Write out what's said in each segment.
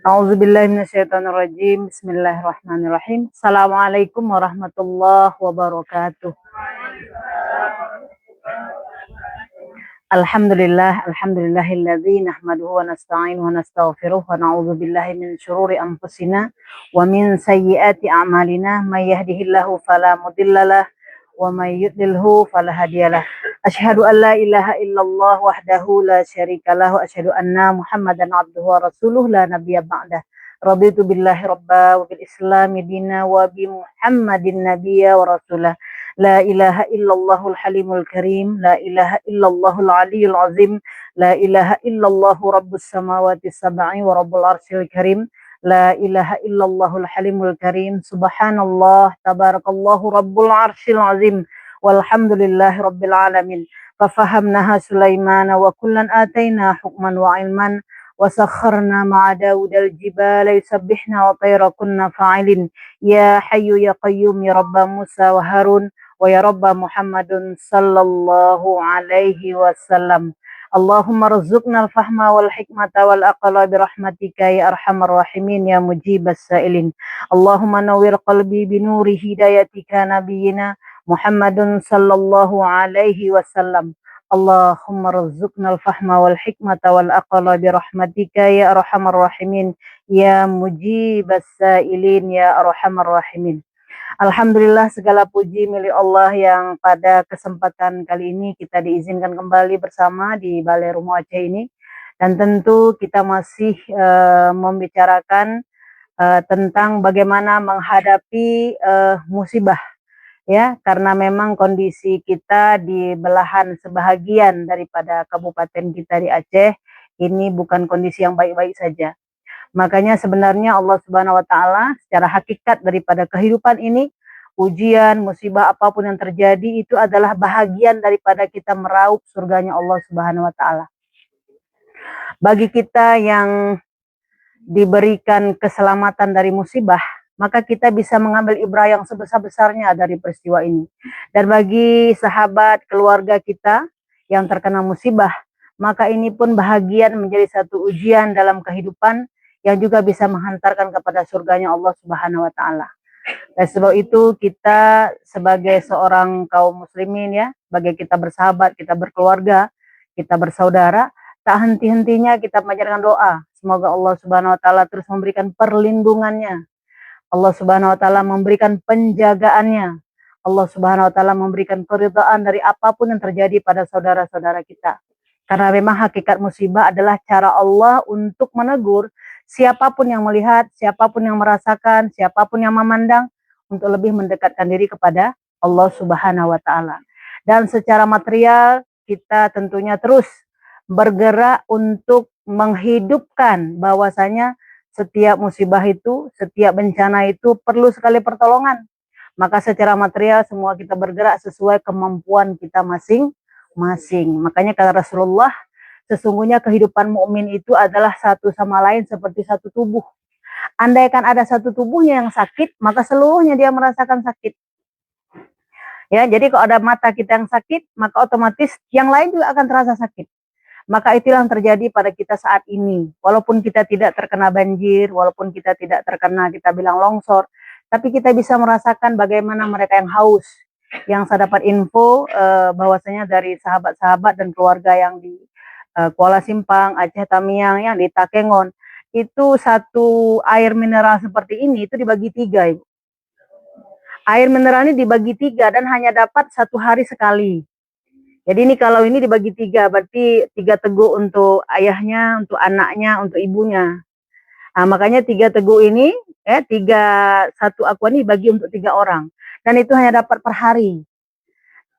A'udzubillahiminasyaitonirrajim. Bismillahirrahmanirrahim. Assalamualaikum warahmatullahi wabarakatuh. Alhamdulillahilladzi nahmaduhu wa nasta'inuhu wa nastaghfiruh wa na'udzu billahi min syururi anfusina wa min sayyiati a'malina may yahdihillahu fala mudhillalah wa may yudlilhu fala hadiyalah. Asyhadu an la ilaha illallah wahdahu la syarikalah wa asyhadu anna Muhammadan abduhu wa rasuluh la nabiyya ba'dah. Raditu billahi rabba wa bil islami dina wa bi Muhammadin nabiyya wa rasulah. La ilaha illallahul halimul karim, la ilaha illallahul aliyul azim, la ilaha illallahu rabbus samawati sab'i wa rabbul arsyil karim, la ilaha illallahul halimul karim, subhanallah, tabarakallahu rabbul arsyil azim, walhamdulillahi rabbil alamin. Fafahamnaha Sulaimana wa kullan atayna hukman wa ilman wa sakharna ma'a Dawudal jibala yusabbihna wa tayra kunna fa'ilin. Ya hayyu ya qayyum ya rabba Musa wa Harun wa ya rabba Muhammadun sallallahu alaihi wasallam. Allahumma rzuqna al-fahma wal hikmata wal aqla bi rahmatika ya arhamar rahimin ya mujibas sa'ilin. Allahumma nawwir qalbi bi nuri hidayatika nabiyyina Muhammadun sallallahu alaihi wasallam. Allahumma rzuqna al-fahma wal hikmata wal aqla bi rahmatika ya arhamar rahimin ya mujibas sa'ilin ya arhamar rahimin. Alhamdulillah, segala puji milik Allah yang pada kesempatan kali ini kita diizinkan kembali bersama di Balai Rumo Aceh ini, dan tentu kita masih membicarakan tentang bagaimana menghadapi musibah, ya, karena memang kondisi kita di belahan sebahagian daripada kabupaten kita di Aceh ini bukan kondisi yang baik-baik saja. Makanya sebenarnya Allah Subhanahu wa taala secara hakikat daripada kehidupan ini, ujian, musibah apapun yang terjadi itu adalah bahagian daripada kita meraup surganya Allah Subhanahu wa taala. Bagi kita yang diberikan keselamatan dari musibah, maka kita bisa mengambil ibrah yang sebesar-besarnya dari peristiwa ini. Dan bagi sahabat keluarga kita yang terkena musibah, maka ini pun bahagian menjadi satu ujian dalam kehidupan yang juga bisa menghantarkan kepada surganya Allah Subhanahu wa taala. Dan sebab itu kita sebagai seorang kaum muslimin, ya, sebagai kita bersahabat, kita berkeluarga, kita bersaudara, tak henti-hentinya kita mengajarkan doa. Semoga Allah Subhanahu wa taala terus memberikan perlindungannya. Allah Subhanahu wa taala memberikan penjagaannya. Allah Subhanahu wa taala memberikan keridhaan dari apapun yang terjadi pada saudara-saudara kita. Karena memang hakikat musibah adalah cara Allah untuk menegur siapapun yang melihat, siapapun yang merasakan, siapapun yang memandang, untuk lebih mendekatkan diri kepada Allah Subhanahu wa taala. Dan secara material kita tentunya terus bergerak untuk menghidupkan bahwasanya setiap musibah itu, setiap bencana itu perlu sekali pertolongan. Maka secara material semua kita bergerak sesuai kemampuan kita masing-masing. Makanya kata Rasulullah, sesungguhnya kehidupan mukmin itu adalah satu sama lain seperti satu tubuh. Andaikan ada satu tubuhnya yang sakit, maka seluruhnya dia merasakan sakit. Ya, jadi kalau ada mata kita yang sakit, maka otomatis yang lain juga akan terasa sakit. Maka itulah yang terjadi pada kita saat ini. Walaupun kita tidak terkena banjir, walaupun kita tidak terkena kita bilang longsor, tapi kita bisa merasakan bagaimana mereka yang haus. Yang saya dapat info bahwasanya dari sahabat-sahabat dan keluarga yang di Kuala Simpang, Aceh Tamiang, yang di Takengon, itu satu air mineral seperti ini itu dibagi 3, Ibu. Air mineral ini dibagi 3 dan hanya dapat 1 hari sekali. Jadi ini kalau ini dibagi 3, berarti 3 teguk untuk ayahnya, untuk anaknya, untuk ibunya. Nah, makanya 3 teguk ini, ya, 1 aqua ini dibagi untuk 3 orang. Dan itu hanya dapat per hari.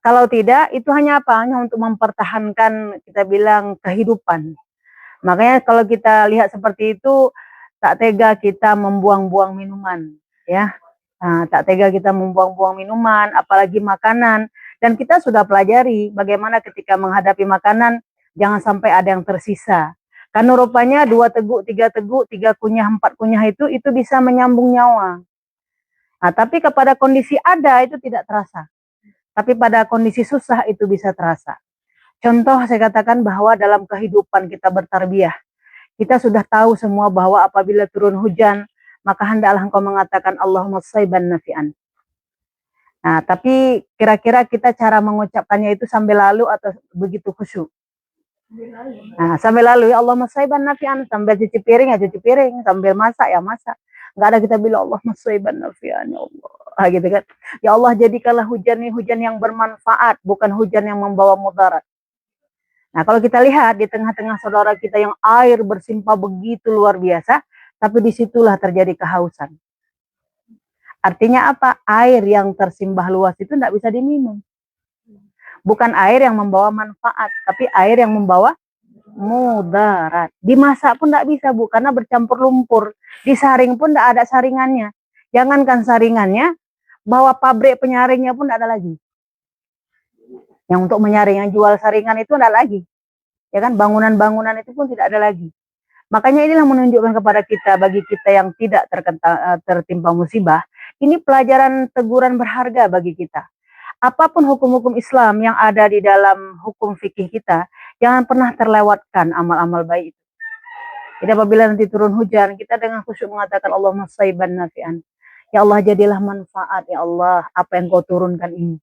Kalau tidak, itu hanya apa? Hanya untuk mempertahankan kita bilang kehidupan. Makanya kalau kita lihat seperti itu, tak tega kita membuang-buang minuman, ya. Nah, tak tega kita membuang-buang minuman, apalagi makanan. Dan kita sudah pelajari bagaimana ketika menghadapi makanan, jangan sampai ada yang tersisa. Karena rupanya 2 teguk, 3 kunyah, 4 kunyah itu bisa menyambung nyawa. Nah, tapi kepada kondisi ada itu tidak terasa. Tapi pada kondisi susah itu bisa terasa. Contoh saya katakan bahwa dalam kehidupan kita bertarbiyah, Kita sudah tahu semua bahwa apabila turun hujan, maka hendaklah engkau mengatakan Allahumma shayban nafi'an. Nah, tapi kira-kira kita cara mengucapkannya itu sambil lalu atau begitu khusyuk? Nah, sambil lalu, ya Allahumma shayban nafi'an, sambil cuci piring ya cuci piring, sambil masak ya masak. Enggak ada kita bilang Allahumma shayban nafi'an, ya Allah. Gitu kan. Ya Allah, jadikanlah hujan ini hujan yang bermanfaat, bukan hujan yang membawa mudarat. Nah, kalau kita lihat di tengah-tengah saudara kita yang air bersimpah begitu luar biasa, tapi disitulah terjadi kehausan. Artinya apa? Air yang tersimbah luas itu tidak bisa diminum. Bukan air yang membawa manfaat, tapi air yang membawa mudarat. Dimasak pun tidak bisa, Bu, karena bercampur lumpur. Disaring pun tidak ada saringannya. Jangankan saringannya, bahwa pabrik penyaringnya pun tidak ada lagi. Yang untuk menyaring, yang jual saringan itu tidak lagi. Ya kan, bangunan-bangunan itu pun tidak ada lagi. Makanya inilah menunjukkan kepada kita, bagi kita yang tidak tertimpa musibah, ini pelajaran teguran berharga bagi kita. Apapun hukum-hukum Islam yang ada di dalam hukum fikih kita, jangan pernah terlewatkan amal-amal baik itu. Jadi apabila nanti turun hujan, kita dengan khusyuk mengatakan Allahumma shayban nafi'an. Ya Allah, jadilah manfaat, ya Allah, apa yang kau turunkan ini.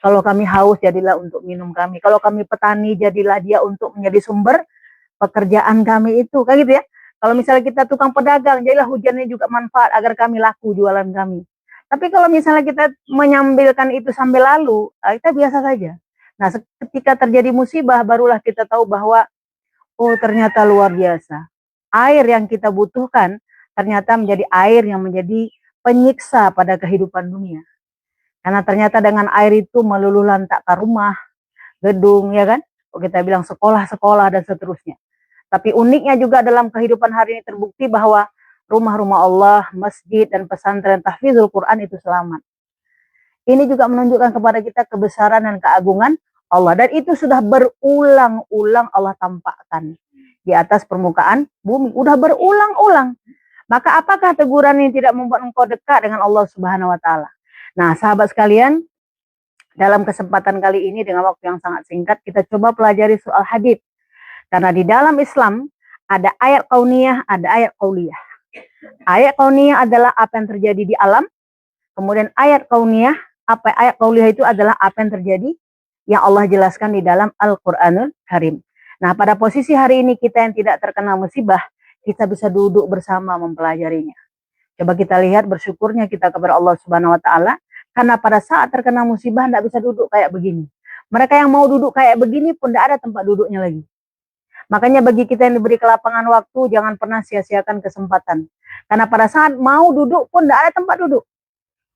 Kalau kami haus, jadilah untuk minum kami. Kalau kami petani, jadilah dia untuk menjadi sumber pekerjaan kami itu. Kayak gitu ya. Kalau misalnya kita tukang pedagang, jadilah hujannya juga manfaat agar kami laku jualan kami. Tapi kalau misalnya kita menyambilkan itu sambil lalu, kita biasa saja. Nah, ketika terjadi musibah, barulah kita tahu bahwa, oh ternyata luar biasa. Air yang kita butuhkan, ternyata menjadi air yang menjadi penyiksa pada kehidupan dunia. Karena ternyata dengan air itu meluluh lantakkan rumah, gedung, ya kan? Kita bilang sekolah-sekolah dan seterusnya. Tapi uniknya juga dalam kehidupan hari ini terbukti bahwa rumah-rumah Allah, masjid, dan pesantren tahfizul Quran itu selamat. Ini juga menunjukkan kepada kita kebesaran dan keagungan Allah. Dan itu sudah berulang-ulang Allah tampakkan di atas permukaan bumi. Udah berulang-ulang. Maka apakah teguran ini tidak membuat engkau dekat dengan Allah Subhanahu wa Ta'ala? Nah, sahabat sekalian, dalam kesempatan kali ini dengan waktu yang sangat singkat, kita coba pelajari soal hadits. Karena di dalam Islam ada ayat kauniyah, ada ayat qauliyah. Ayat kauniyah adalah apa yang terjadi di alam. Kemudian ayat kauniyah, ayat qauliyah itu adalah apa yang terjadi yang Allah jelaskan di dalam Al-Qur'anul Karim. Nah, pada posisi hari ini kita yang tidak terkena musibah, kita bisa duduk bersama mempelajarinya. Coba kita lihat bersyukurnya kita kepada Allah Subhanahu wa Ta'ala, karena pada saat terkena musibah tidak bisa duduk kayak begini. Mereka yang mau duduk kayak begini pun tidak ada tempat duduknya lagi. Makanya bagi kita yang diberi kelapangan waktu, jangan pernah sia-siakan kesempatan. Karena pada saat mau duduk pun tidak ada tempat duduk.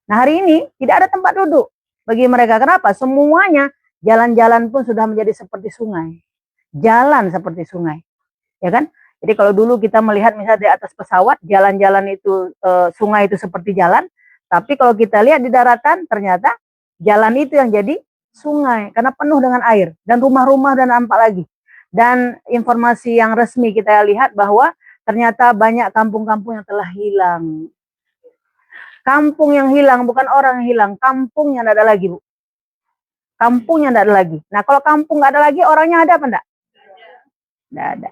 Nah, hari ini tidak ada tempat duduk bagi mereka. Kenapa? Semuanya jalan-jalan pun sudah menjadi seperti sungai. Jalan seperti sungai. Ya kan? Jadi kalau dulu kita melihat misalnya di atas pesawat, jalan-jalan itu, sungai itu seperti jalan. Tapi kalau kita lihat di daratan, ternyata jalan itu yang jadi sungai. Karena penuh dengan air. Dan rumah-rumah dan nampak lagi. Dan informasi yang resmi kita lihat bahwa ternyata banyak kampung-kampung yang telah hilang. Kampung yang hilang, bukan orang yang hilang. Kampung yang tidak ada lagi, Bu. Kampung yang tidak ada lagi. Nah, kalau kampung nggak ada lagi, orangnya ada apa enggak? Tidak ada.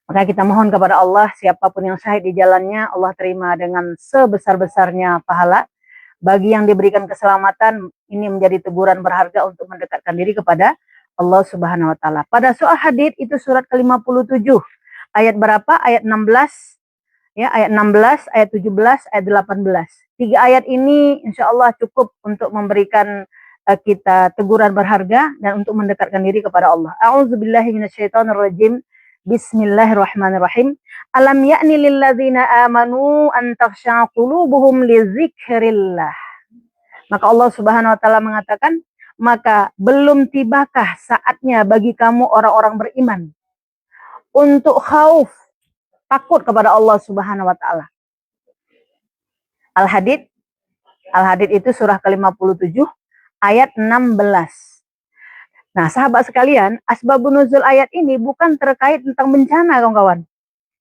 Maka kita mohon kepada Allah, siapapun yang syahid di jalannya, Allah terima dengan sebesar-besarnya pahala. Bagi yang diberikan keselamatan, ini menjadi teguran berharga untuk mendekatkan diri kepada Allah Subhanahu wa Ta'ala. Pada soal hadits itu surat ke-57. Ayat berapa? Ayat 16. Ya, ayat 16, ayat 17, ayat 18. 3 ayat ini insya Allah cukup untuk memberikan kita teguran berharga dan untuk mendekatkan diri kepada Allah. A'udzubillahi minasyaitonirrajim. Bismillahirrahmanirrahim. Alam ya'ni lilladzina amanu an takhsha'a qulubuhum li dzikrillah. Maka Allah Subhanahu wa Ta'ala mengatakan, maka belum tibakah saatnya bagi kamu orang-orang beriman untuk khauf, takut kepada Allah Subhanahu wa Ta'ala. Al-Hadid itu surah ke-57 ayat 16. Nah, sahabat sekalian, asbabun nuzul ayat ini bukan terkait tentang bencana, kawan-kawan.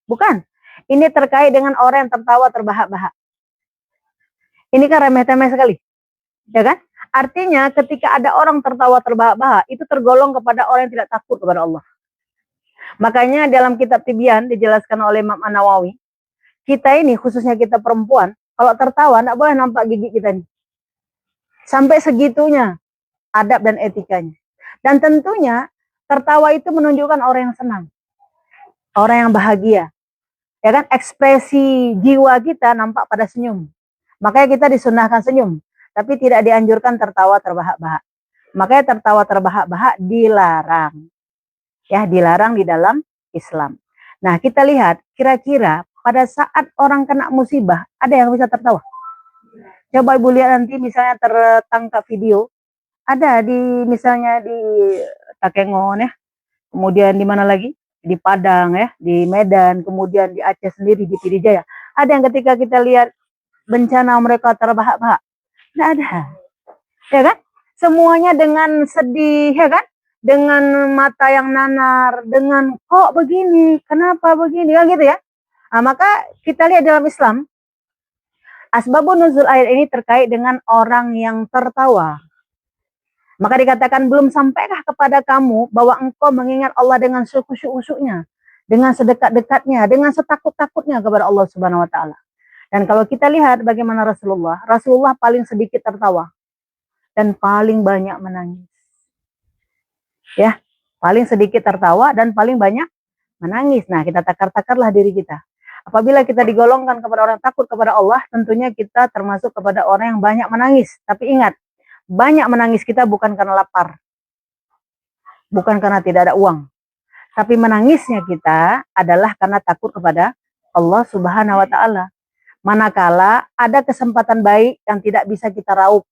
Bukan. Ini terkait dengan orang yang tertawa terbahak-bahak. Ini kan remeh-temeh sekali. Ya kan? Artinya ketika ada orang tertawa terbahak-bahak, itu tergolong kepada orang yang tidak takut kepada Allah. Makanya dalam kitab Tibyan dijelaskan oleh Imam An-Nawawi, kita ini khususnya kita perempuan, kalau tertawa tidak boleh nampak gigi kita nih. Sampai segitunya adab dan etikanya. Dan tentunya tertawa itu menunjukkan orang yang senang, orang yang bahagia. Ya kan, ekspresi jiwa kita nampak pada senyum. Makanya kita disunahkan senyum, tapi tidak dianjurkan tertawa terbahak-bahak. Makanya tertawa terbahak-bahak dilarang. Ya, dilarang di dalam Islam. Nah, kita lihat kira-kira pada saat orang kena musibah, ada yang bisa tertawa? Coba Ibu lihat nanti misalnya tertangkap video, ada di misalnya di Takengon ya, kemudian di mana lagi? Di Padang ya, di Medan, kemudian di Aceh sendiri, di Pidijaya. Ada yang ketika kita lihat bencana mereka terbahak-bahak. Tidak ada. Ya kan? Semuanya dengan sedih, ya kan? Dengan mata yang nanar, dengan kok begini, kenapa begini, kan gitu ya. Nah, maka kita lihat dalam Islam, asbabun nuzul ayat ini terkait dengan orang yang tertawa. Maka dikatakan, belum sampaikah kepada kamu bahwa engkau mengingat Allah dengan sekhusyuk-khusyuknya, dengan sedekat-dekatnya, dengan setakut-takutnya kepada Allah Subhanahu wa taala. Dan kalau kita lihat bagaimana Rasulullah paling sedikit tertawa dan paling banyak menangis. Ya, paling sedikit tertawa dan paling banyak menangis. Nah, kita takar-takarlah diri kita. Apabila kita digolongkan kepada orang takut kepada Allah, tentunya kita termasuk kepada orang yang banyak menangis. Tapi ingat, banyak menangis kita bukan karena lapar, bukan karena tidak ada uang, tapi menangisnya kita adalah karena takut kepada Allah Subhanahu wa taala. Manakala ada kesempatan baik yang tidak bisa kita raup,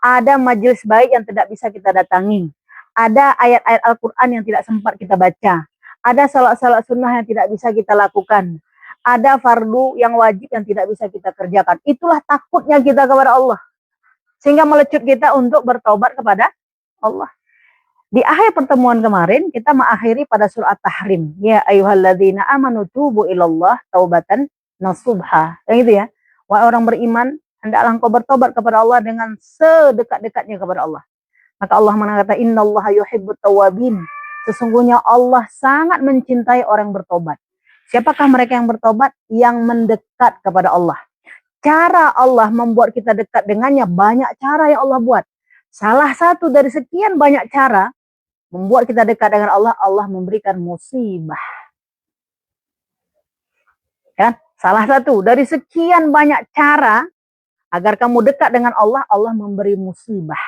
ada majelis baik yang tidak bisa kita datangi, ada ayat-ayat Al-Quran yang tidak sempat kita baca, ada salat-salat sunnah yang tidak bisa kita lakukan, ada fardu yang wajib yang tidak bisa kita kerjakan. Itulah takutnya kita kepada Allah, sehingga melecut kita untuk bertobat kepada Allah. Di akhir pertemuan kemarin kita mengakhiri pada surah At-Tahrim. Ya ayyuhalladzina amanu tubu ilallah taubatan nasubha. Yang itu ya. Wahai orang beriman, hendaklah engkau bertobat kepada Allah dengan sedekat-dekatnya kepada Allah. Maka Allah mengatakan, innallaha yuhibbut tawwabin. Sesungguhnya Allah sangat mencintai orang yang bertobat. Siapakah mereka yang bertobat? Yang mendekat kepada Allah. Cara Allah membuat kita dekat dengannya, banyak cara yang Allah buat. Salah satu dari sekian banyak cara membuat kita dekat dengan Allah, Allah memberikan musibah. Ya, salah satu dari sekian banyak cara agar kamu dekat dengan Allah, Allah memberi musibah.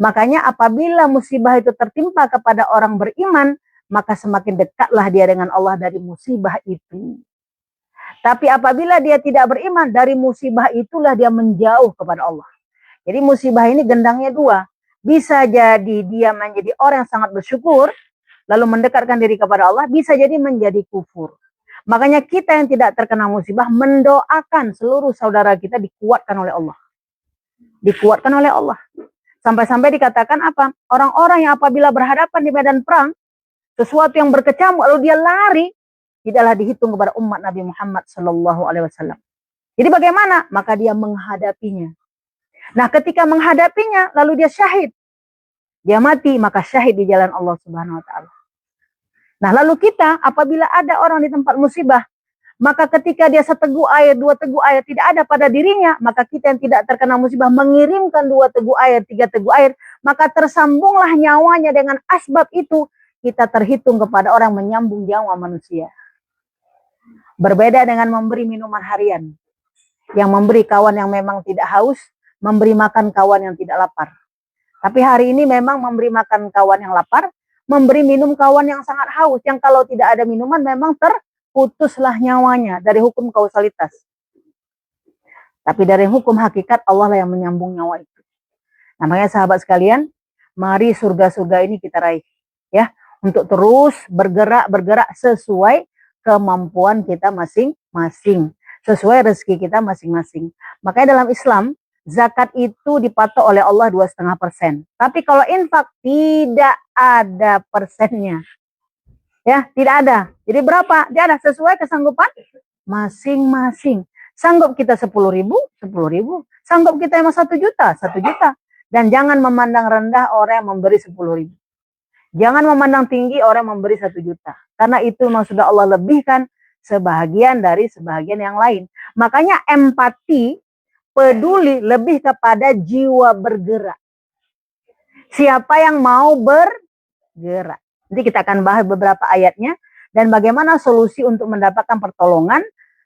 Makanya apabila musibah itu tertimpa kepada orang beriman, maka semakin dekatlah dia dengan Allah dari musibah itu. Tapi apabila dia tidak beriman, dari musibah itulah dia menjauh kepada Allah. Jadi musibah ini gendangnya dua. Bisa jadi dia menjadi orang yang sangat bersyukur, lalu mendekatkan diri kepada Allah, bisa jadi menjadi kufur. Makanya kita yang tidak terkena musibah, mendoakan seluruh saudara kita dikuatkan oleh Allah. Dikuatkan oleh Allah. Sampai-sampai dikatakan apa? Orang-orang yang apabila berhadapan di medan perang, sesuatu yang berkecamuk lalu dia lari, tidaklah dihitung kepada umat Nabi Muhammad SAW. Jadi bagaimana? Maka dia menghadapinya. Nah, ketika menghadapinya, lalu dia syahid. Dia mati, maka syahid di jalan Allah Subhanahu wa taala. Nah, lalu kita apabila ada orang di tempat musibah, maka ketika dia seteguk air, dua teguk air tidak ada pada dirinya, maka kita yang tidak terkena musibah mengirimkan dua teguk air, tiga teguk air, maka tersambunglah nyawanya dengan asbab itu, kita terhitung kepada orang menyambung nyawa manusia. Berbeda dengan memberi minuman harian. Yang memberi kawan yang memang tidak haus, memberi makan kawan yang tidak lapar. Tapi hari ini memang memberi makan kawan yang lapar, memberi minum kawan yang sangat haus, yang kalau tidak ada minuman memang terputuslah nyawanya dari hukum kausalitas. Tapi dari hukum hakikat Allah lah yang menyambung nyawa itu. Namanya sahabat sekalian, mari surga-surga ini kita raih. Ya, untuk terus bergerak sesuai kemampuan kita masing-masing. Sesuai rezeki kita masing-masing. Makanya dalam Islam, zakat itu dipatok oleh Allah 2,5%. Tapi kalau infak tidak ada persennya. Ya, tidak ada. Jadi berapa? Tidak ada, sesuai kesanggupan masing-masing. Sanggup kita 10.000, 10.000. Sanggup kita emang 1 juta, 1 juta. Dan jangan memandang rendah orang yang memberi 10.000. Jangan memandang tinggi orang memberi 1 juta. Karena itu memang sudah Allah lebihkan sebahagian dari sebahagian yang lain. Makanya empati, peduli lebih kepada jiwa bergerak. Siapa yang mau bergerak. Nanti kita akan bahas beberapa ayatnya dan bagaimana solusi untuk mendapatkan pertolongan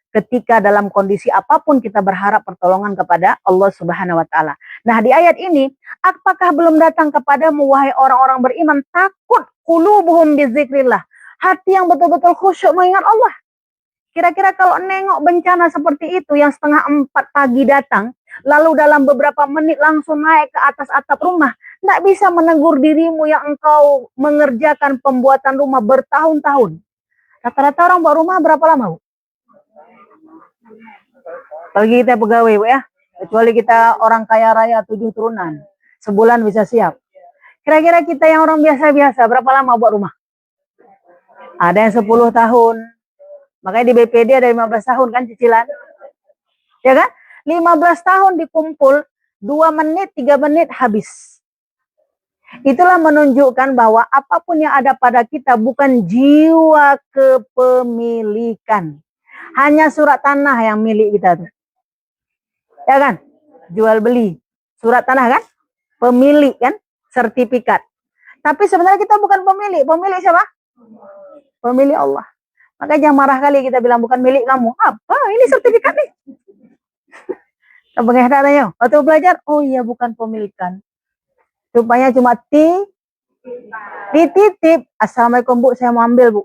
ketika dalam kondisi apapun kita berharap pertolongan kepada Allah Subhanahu wa taala. Nah, di ayat ini, apakah belum datang kepadamu wahai orang-orang beriman takut qulubuhum bizikrillah, hati yang betul-betul khusyuk mengingat Allah. Kira-kira kalau nengok bencana seperti itu yang 3:30 pagi datang, lalu dalam beberapa menit langsung naik ke atas atap rumah, tidak bisa menegur dirimu yang engkau mengerjakan pembuatan rumah bertahun-tahun. Rata-rata orang buat rumah berapa lama, Bu? Bagi kita pegawai, Bu, ya. Kecuali kita orang kaya raya 7 turunan. Sebulan bisa siap. Kira-kira kita yang orang biasa-biasa berapa lama buat rumah? Ada yang 10 tahun. Makanya di BPD ada 15 tahun kan cicilan. Ya kan? 15 tahun dikumpul, 2 menit, 3 menit habis. Itulah menunjukkan bahwa apapun yang ada pada kita bukan jiwa kepemilikan. Hanya surat tanah yang milik kita tuh. Ya kan? Jual beli. Surat tanah kan? Pemilik kan? Sertifikat. Tapi sebenarnya kita bukan pemilik. Pemilik siapa? Pemilik Allah. Maka jangan marah kali kita bilang bukan milik kamu. Apa? Ini sertifikat nih. Bagaimana tanya? Waktu belajar, oh iya bukan pemilikan. Rupanya cuma dititip. Assalamualaikum Bu, saya mau ambil Bu.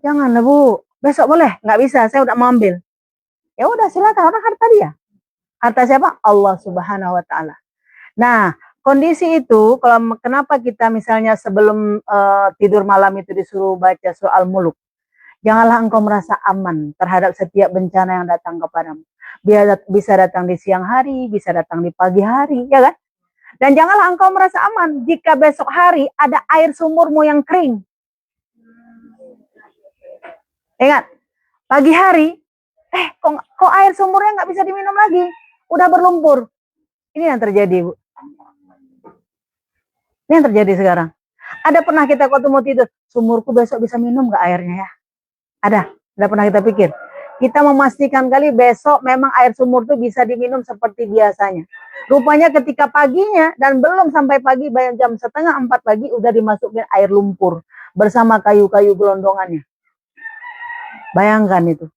Jangan Bu, besok boleh? Nggak bisa, saya udah mau ambil. Ya udah silakan, orang harta dia. Harta siapa? Allah Subhanahu wa taala. Nah, kondisi itu kalau kenapa kita misalnya sebelum tidur malam itu disuruh baca surah Al-Mulk. Janganlah engkau merasa aman terhadap setiap bencana yang datang kepadamu. Bisa datang di siang hari, bisa datang di pagi hari, ya kan? Dan janganlah engkau merasa aman jika besok hari ada air sumurmu yang kering. Ingat, pagi hari, kok air sumurnya nggak bisa diminum lagi? Udah berlumpur. Ini yang terjadi, Bu. Ini yang terjadi sekarang. Ada pernah kita waktu mau tidur, sumurku besok bisa minum nggak airnya ya? Ada pernah kita pikir. Kita memastikan kali besok memang air sumur itu bisa diminum seperti biasanya. Rupanya ketika paginya dan belum sampai pagi, jam 3:30 pagi udah dimasukin air lumpur bersama kayu-kayu gelondongannya. Bayangkan itu.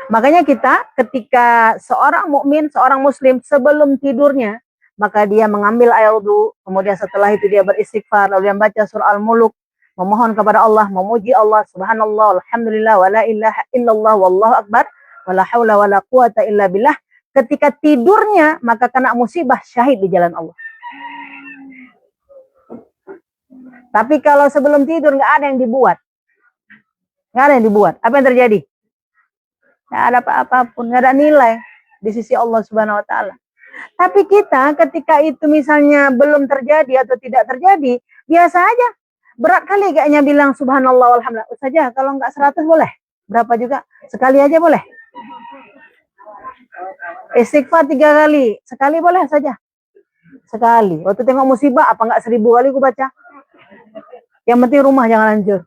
Makanya kita ketika seorang mukmin, seorang muslim sebelum tidurnya, maka dia mengambil air wudu, kemudian setelah itu dia beristighfar, lalu dia baca surah Al-Mulk, memohon kepada Allah, memuji Allah, subhanallah, alhamdulillah, wala ilaha illallah, wallahu akbar, wala haula wala quwata illa billah. Ketika tidurnya, maka kena musibah syahid di jalan Allah. Tapi kalau sebelum tidur nggak ada yang dibuat. Nggak ada yang dibuat. Apa yang terjadi? Nggak ada apa-apapun, nggak ada nilai di sisi Allah Subhanahu wa taala. Tapi kita ketika itu misalnya belum terjadi atau tidak terjadi, biasa aja. Berat kali kayaknya bilang subhanallah walhamdulillah. Saja kalau nggak 100 boleh. Berapa juga? Sekali aja boleh. Istighfar 3 kali. Sekali boleh saja. Sekali. Waktu tengok musibah apa nggak 1000 kali aku baca. Yang penting rumah jangan hancur.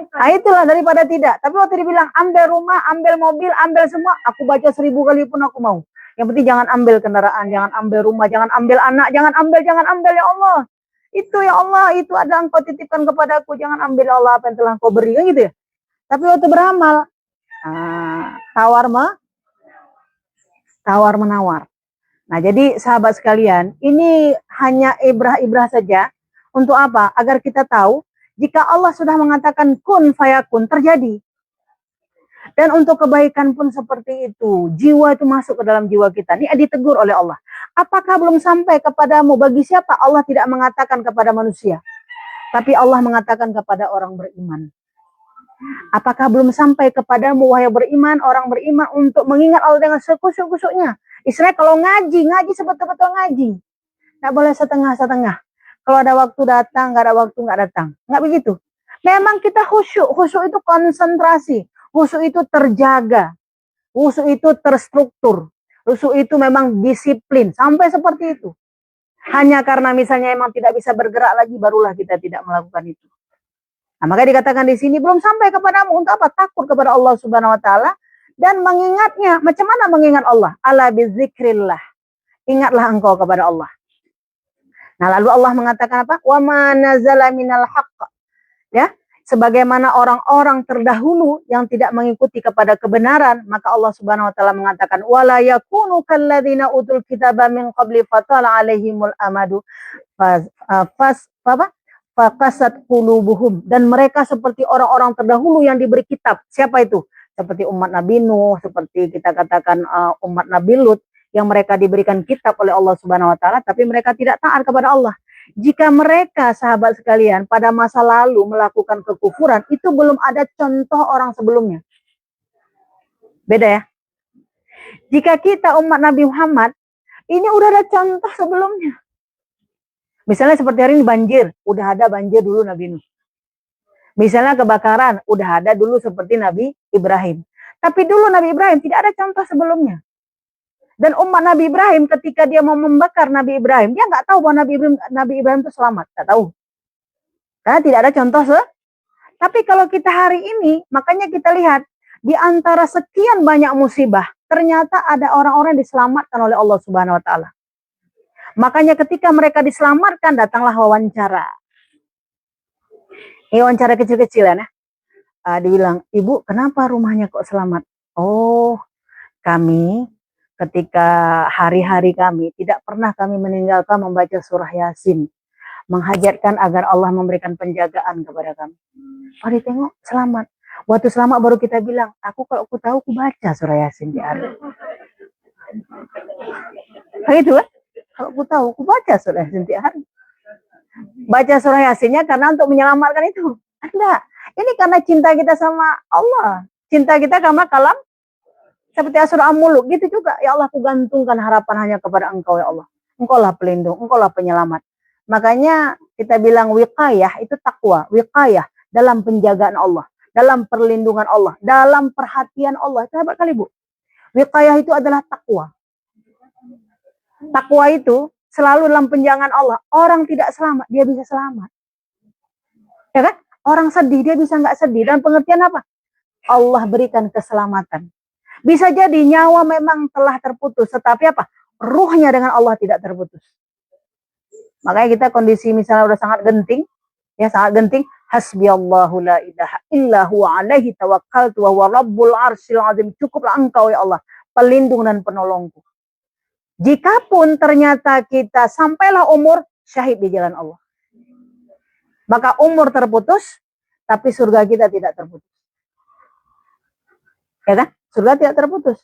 Nah itulah daripada tidak. Tapi waktu dibilang ambil rumah, ambil mobil, ambil semua, aku baca 1000 kali pun aku mau. Yang penting jangan ambil kendaraan, jangan ambil rumah, jangan ambil anak, jangan ambil ya Allah. Itu ya Allah, itu ada engkau titipkan kepadaku, jangan ambil ya Allah apa yang telah engkau beri, gitu ya. Tapi waktu beramal, tawar menawar. Nah jadi sahabat sekalian, ini hanya ibrah-ibrah saja. Untuk apa? Agar kita tahu, jika Allah sudah mengatakan kun fayakun, terjadi. Dan untuk kebaikan pun seperti itu. Jiwa itu masuk ke dalam jiwa kita. Ini ditegur oleh Allah. Apakah belum sampai kepadamu? Bagi siapa Allah tidak mengatakan kepada manusia? Tapi Allah mengatakan kepada orang beriman. Apakah belum sampai kepadamu wahai beriman, orang beriman untuk mengingat Allah dengan sekusuk-kusuknya? Istilahnya kalau ngaji sebetul-betul ngaji. Nggak boleh setengah-setengah. Kalau ada waktu datang, nggak ada waktu nggak datang. Nggak begitu. Memang kita khusyuk. Khusyuk itu konsentrasi. Khusyuk itu terjaga. Khusyuk itu terstruktur. Khusyuk itu memang disiplin. Sampai seperti itu. Hanya karena misalnya emang tidak bisa bergerak lagi, barulah kita tidak melakukan itu. Nah, maka dikatakan di sini belum sampai kepadamu untuk apa? Takut kepada Allah Subhanahu wa taala dan mengingatnya. Macam mana mengingat Allah? Ala bizikrillah. Ingatlah engkau kepada Allah. Nah, lalu Allah mengatakan apa? Wa ma nazala minal haqq. Ya, sebagaimana orang-orang terdahulu yang tidak mengikuti kepada kebenaran, maka Allah Subhanahu wa taala mengatakan wala yakunu kalladzina utul kitaba min qabli fatala alaihimul amadu fakasat qulubuhum, dan mereka seperti orang-orang terdahulu yang diberi kitab. Siapa itu? Seperti umat Nabi Nuh, seperti kita katakan umat Nabi Lut, yang mereka diberikan kitab oleh Allah Subhanahu wa taala tapi mereka tidak taat kepada Allah. Jika mereka, sahabat sekalian, pada masa lalu melakukan kekufuran, itu belum ada contoh orang sebelumnya. Beda ya. Jika kita umat Nabi Muhammad, ini udah ada contoh sebelumnya. Misalnya seperti hari ini banjir, udah ada banjir dulu Nabi Nuh. Misalnya kebakaran, udah ada dulu seperti Nabi Ibrahim. Tapi dulu Nabi Ibrahim tidak ada contoh sebelumnya. Dan umat Nabi Ibrahim ketika dia mau membakar Nabi Ibrahim, dia nggak tahu bahwa Nabi Ibrahim itu selamat, nggak tahu. Karena tidak ada contoh Tapi kalau kita hari ini, makanya kita lihat di antara sekian banyak musibah, ternyata ada orang-orang yang diselamatkan oleh Allah Subhanahu wa taala. Makanya ketika mereka diselamatkan, datanglah wawancara. Ini wawancara kecil-kecilan ya. Dibilang, ibu kenapa rumahnya kok selamat? Oh, kami ketika hari-hari kami tidak pernah kami meninggalkan membaca surah Yasin. Menghajatkan agar Allah memberikan penjagaan kepada kami. Oh, ditengok selamat. Waktu selamat baru kita bilang, aku kalau aku tahu aku baca surah Yasin di hari. Begitu kan? Kalau aku tahu, aku baca surah Yasin tiap hari. Baca surah Yasinnya karena untuk menyelamatkan itu. Enggak. Ini karena cinta kita sama Allah. Cinta kita karena kalam. Seperti surah Al-Muluk. Gitu juga. Ya Allah, aku gantungkan harapan hanya kepada Engkau ya Allah. Engkau lah pelindung. Engkau lah penyelamat. Makanya kita bilang wiqayah itu takwa. Wiqayah dalam penjagaan Allah. Dalam perlindungan Allah. Dalam perhatian Allah. Sahabat kali Bu. Wiqayah itu adalah takwa. Takwa itu selalu dalam penjagaan Allah. Orang tidak selamat, dia bisa selamat. Ya kan? Orang sedih, dia bisa nggak sedih. Dan pengertian apa? Allah berikan keselamatan. Bisa jadi nyawa memang telah terputus. Tetapi apa? Ruhnya dengan Allah tidak terputus. Makanya kita kondisi misalnya udah sangat genting. Ya sangat genting. Hasbiyallahu la ilaha illa huwa alaihi tawakkaltu wa huwa rabbul arsyil azim. Cukuplah engkau ya Allah. Pelindung dan penolongku. Jikapun ternyata kita sampailah umur syahid di jalan Allah. Maka umur terputus, tapi surga kita tidak terputus. Ya kan? Surga tidak terputus.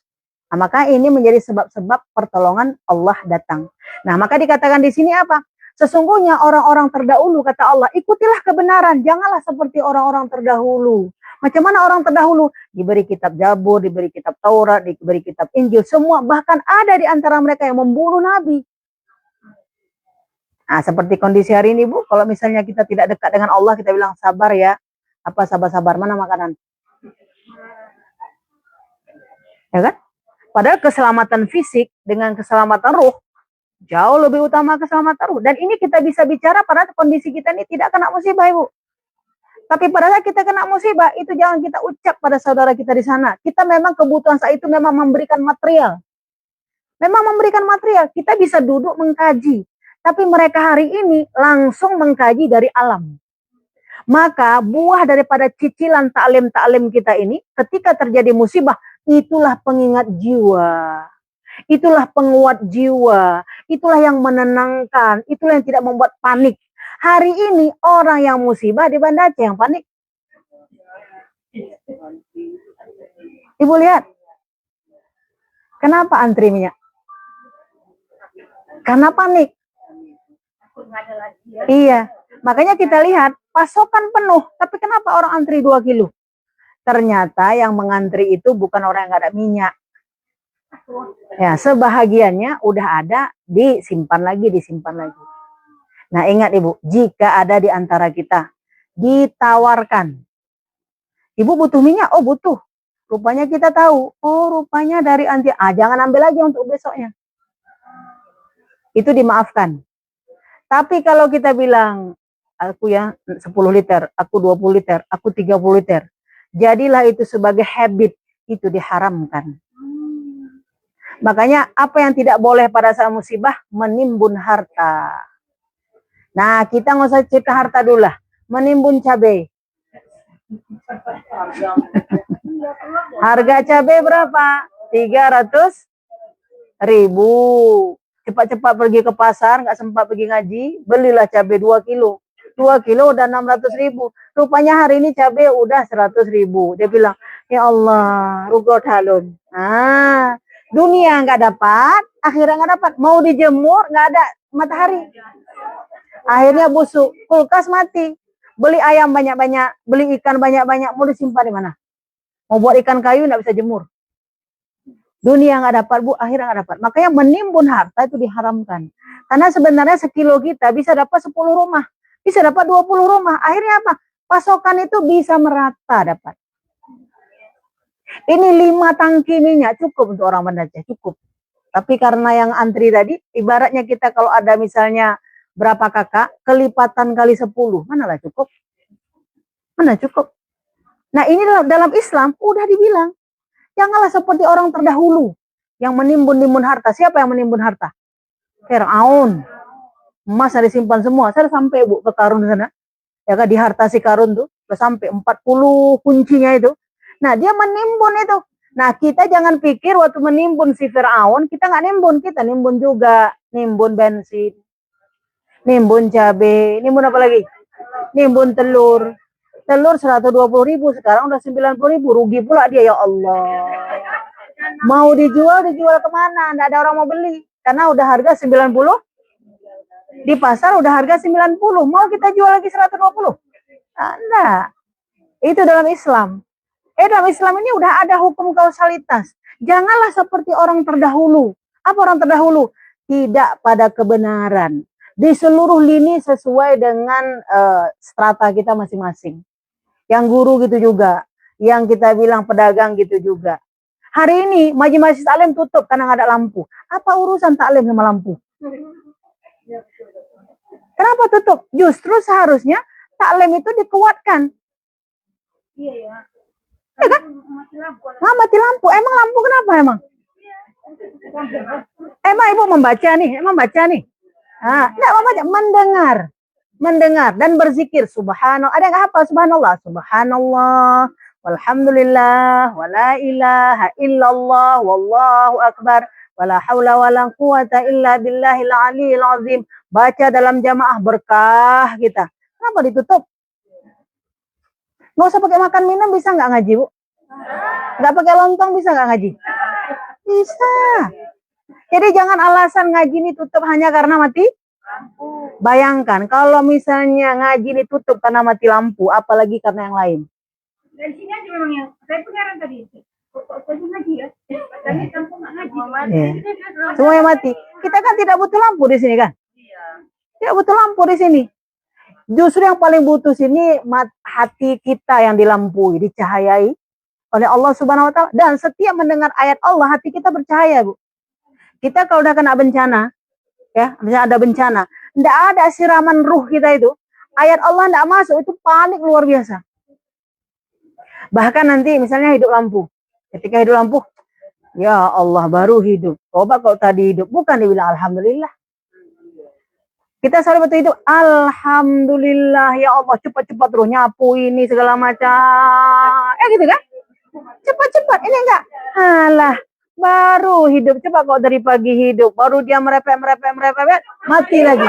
Nah, maka ini menjadi sebab-sebab pertolongan Allah datang. Nah, maka dikatakan di sini apa? Sesungguhnya orang-orang terdahulu, kata Allah, ikutilah kebenaran. Janganlah seperti orang-orang terdahulu. Macam mana orang terdahulu? Diberi kitab Zabur, diberi kitab Taurat, diberi kitab Injil, semua. Bahkan ada di antara mereka yang membunuh Nabi. Nah, seperti kondisi hari ini, Bu. Kalau misalnya kita tidak dekat dengan Allah, kita bilang sabar ya. Apa sabar-sabar? Mana makanan? Ya kan? Padahal keselamatan fisik dengan keselamatan ruh jauh lebih utama keselamatan ruh. Dan ini kita bisa bicara pada kondisi kita ini tidak kena musibah, Ibu. Tapi pada saat kita kena musibah, itu jangan kita ucap pada saudara kita di sana. Kita memang kebutuhan saat itu memang memberikan material. Memang memberikan material. Kita bisa duduk mengkaji. Tapi mereka hari ini langsung mengkaji dari alam. Maka buah daripada cicilan taklim-taklim kita ini, ketika terjadi musibah, itulah pengingat jiwa. Itulah penguat jiwa. Itulah yang menenangkan. Itulah yang tidak membuat panik. Hari ini orang yang musibah di Banda Aceh yang panik. Ibu lihat. Kenapa antri minyak? Karena panik. Iya. Makanya kita lihat pasokan penuh. Tapi kenapa orang antri 2 kilo? Ternyata yang mengantri itu bukan orang yang gak ada minyak. Ya, sebahagiannya udah ada, disimpan lagi. Nah, ingat Ibu, jika ada di antara kita ditawarkan, Ibu butuh minyak? Oh, butuh. Rupanya kita tahu, oh rupanya dari anti, jangan ambil lagi untuk besoknya. Itu dimaafkan. Tapi kalau kita bilang, aku ya 10 liter, aku 20 liter, aku 30 liter. Jadilah itu sebagai habit, itu diharamkan. Makanya apa yang tidak boleh pada saat musibah, menimbun harta. Nah, kita nggak usah cerita harta dulu lah. Menimbun cabai. Harga cabai berapa? 300.000. Cepat-cepat pergi ke pasar, nggak sempat pergi ngaji, belilah cabai 2 kilo. 2 kilo udah 600.000. Rupanya hari ini cabai udah 100.000. Dia bilang, ya Allah, rugot halun. Dunia nggak dapat, akhirnya nggak dapat. Mau dijemur, nggak ada matahari. Akhirnya busuk, kulkas mati. Beli ayam banyak-banyak, beli ikan banyak-banyak, mau disimpan di mana? Mau buat ikan kayu nggak bisa jemur. Dunia nggak dapat, Bu, akhirnya nggak dapat. Makanya menimbun harta itu diharamkan. Karena sebenarnya sekilo kita bisa dapat 10 rumah, bisa dapat 20 rumah. Akhirnya apa? Pasokan itu bisa merata dapat. Ini 5 tangki minyak cukup untuk orang Banda Aceh, cukup. Tapi karena yang antri tadi, ibaratnya kita kalau ada misalnya berapa kakak, kelipatan kali 10, manalah cukup? Mana cukup? Nah ini dalam Islam udah dibilang, janganlah seperti orang terdahulu yang menimbun-nimbun harta. Siapa yang menimbun harta? Fir'aun. Emas disimpan semua. Saya sampai, Bu, ke Karun sana. Ya kan, di harta si Karun tuh, sampai 40 kuncinya itu. Nah, dia menimbun itu. Nah, kita jangan pikir waktu menimbun si Fir'aun, kita nggak nimbun. Kita nimbun juga. Nimbun bensin, nimbun cabai, nimbun apa lagi? Nimbun telur. Telur 120.000, sekarang udah 90.000. Rugi pula dia, ya Allah. Mau dijual kemana? Nggak ada orang mau beli. Karena udah harga 90. Di pasar udah harga 90. Mau kita jual lagi 120? Enggak. Itu dalam Islam. Dalam Islam ini udah ada hukum kausalitas. Janganlah seperti orang terdahulu. Apa orang terdahulu? Tidak pada kebenaran. Di seluruh lini sesuai dengan strata kita masing-masing. Yang guru gitu juga. Yang kita bilang pedagang gitu juga. Hari ini majelis taklim tutup karena nggak ada lampu. Apa urusan taklim sama lampu? Kenapa tutup? Justru seharusnya taklim itu dikuatkan. Iya ya. Ya kan? Mati lampu. Emang lampu kenapa emang? Emang ibu membaca nih? Enggak membaca, mendengar dan berzikir. Subhanallah. Ada nggak hafal subhanallah? Subhanallah, walhamdulillah, wala ilaha illallah, wallahu akbar, wala haula wala quwata illa billahil aliyil azim. Baca dalam jamaah, berkah kita. Kenapa ditutup? Nggak usah pakai makan minum, bisa nggak ngaji, Bu? Nggak pakai lontong, bisa nggak ngaji? Bisa. Jadi jangan alasan ngaji ini tutup hanya karena mati lampu. Bayangkan kalau misalnya ngaji ini tutup karena mati lampu, apalagi karena yang lain. Dan sini aja memang yang saya pengaran tadi. Ngaji ya. Katanya kampung nggak ngaji. Semuanya mati. Kita kan tidak butuh lampu di sini kan? Tidak butuh lampu di sini. Justru yang paling butuh sini hati kita yang dilampui, dicahayai oleh Allah Subhanahu wa taala, dan setiap mendengar ayat Allah hati kita bercahaya, Bu. Kita kalau udah kena bencana, ya, misalnya ada bencana, enggak ada siraman ruh kita itu, ayat Allah enggak masuk, itu panik luar biasa. Bahkan nanti misalnya hidup lampu. Ketika hidup lampu, ya Allah baru hidup. Coba kalau tadi hidup, bukan dibilang alhamdulillah. Kita selalu betul itu, alhamdulillah ya Allah, cepat-cepat terus nyapu ini segala macam. Gitu kan? Cepat-cepat, ini enggak. Alah, baru hidup, coba kok dari pagi hidup, baru dia merepet, mati lagi.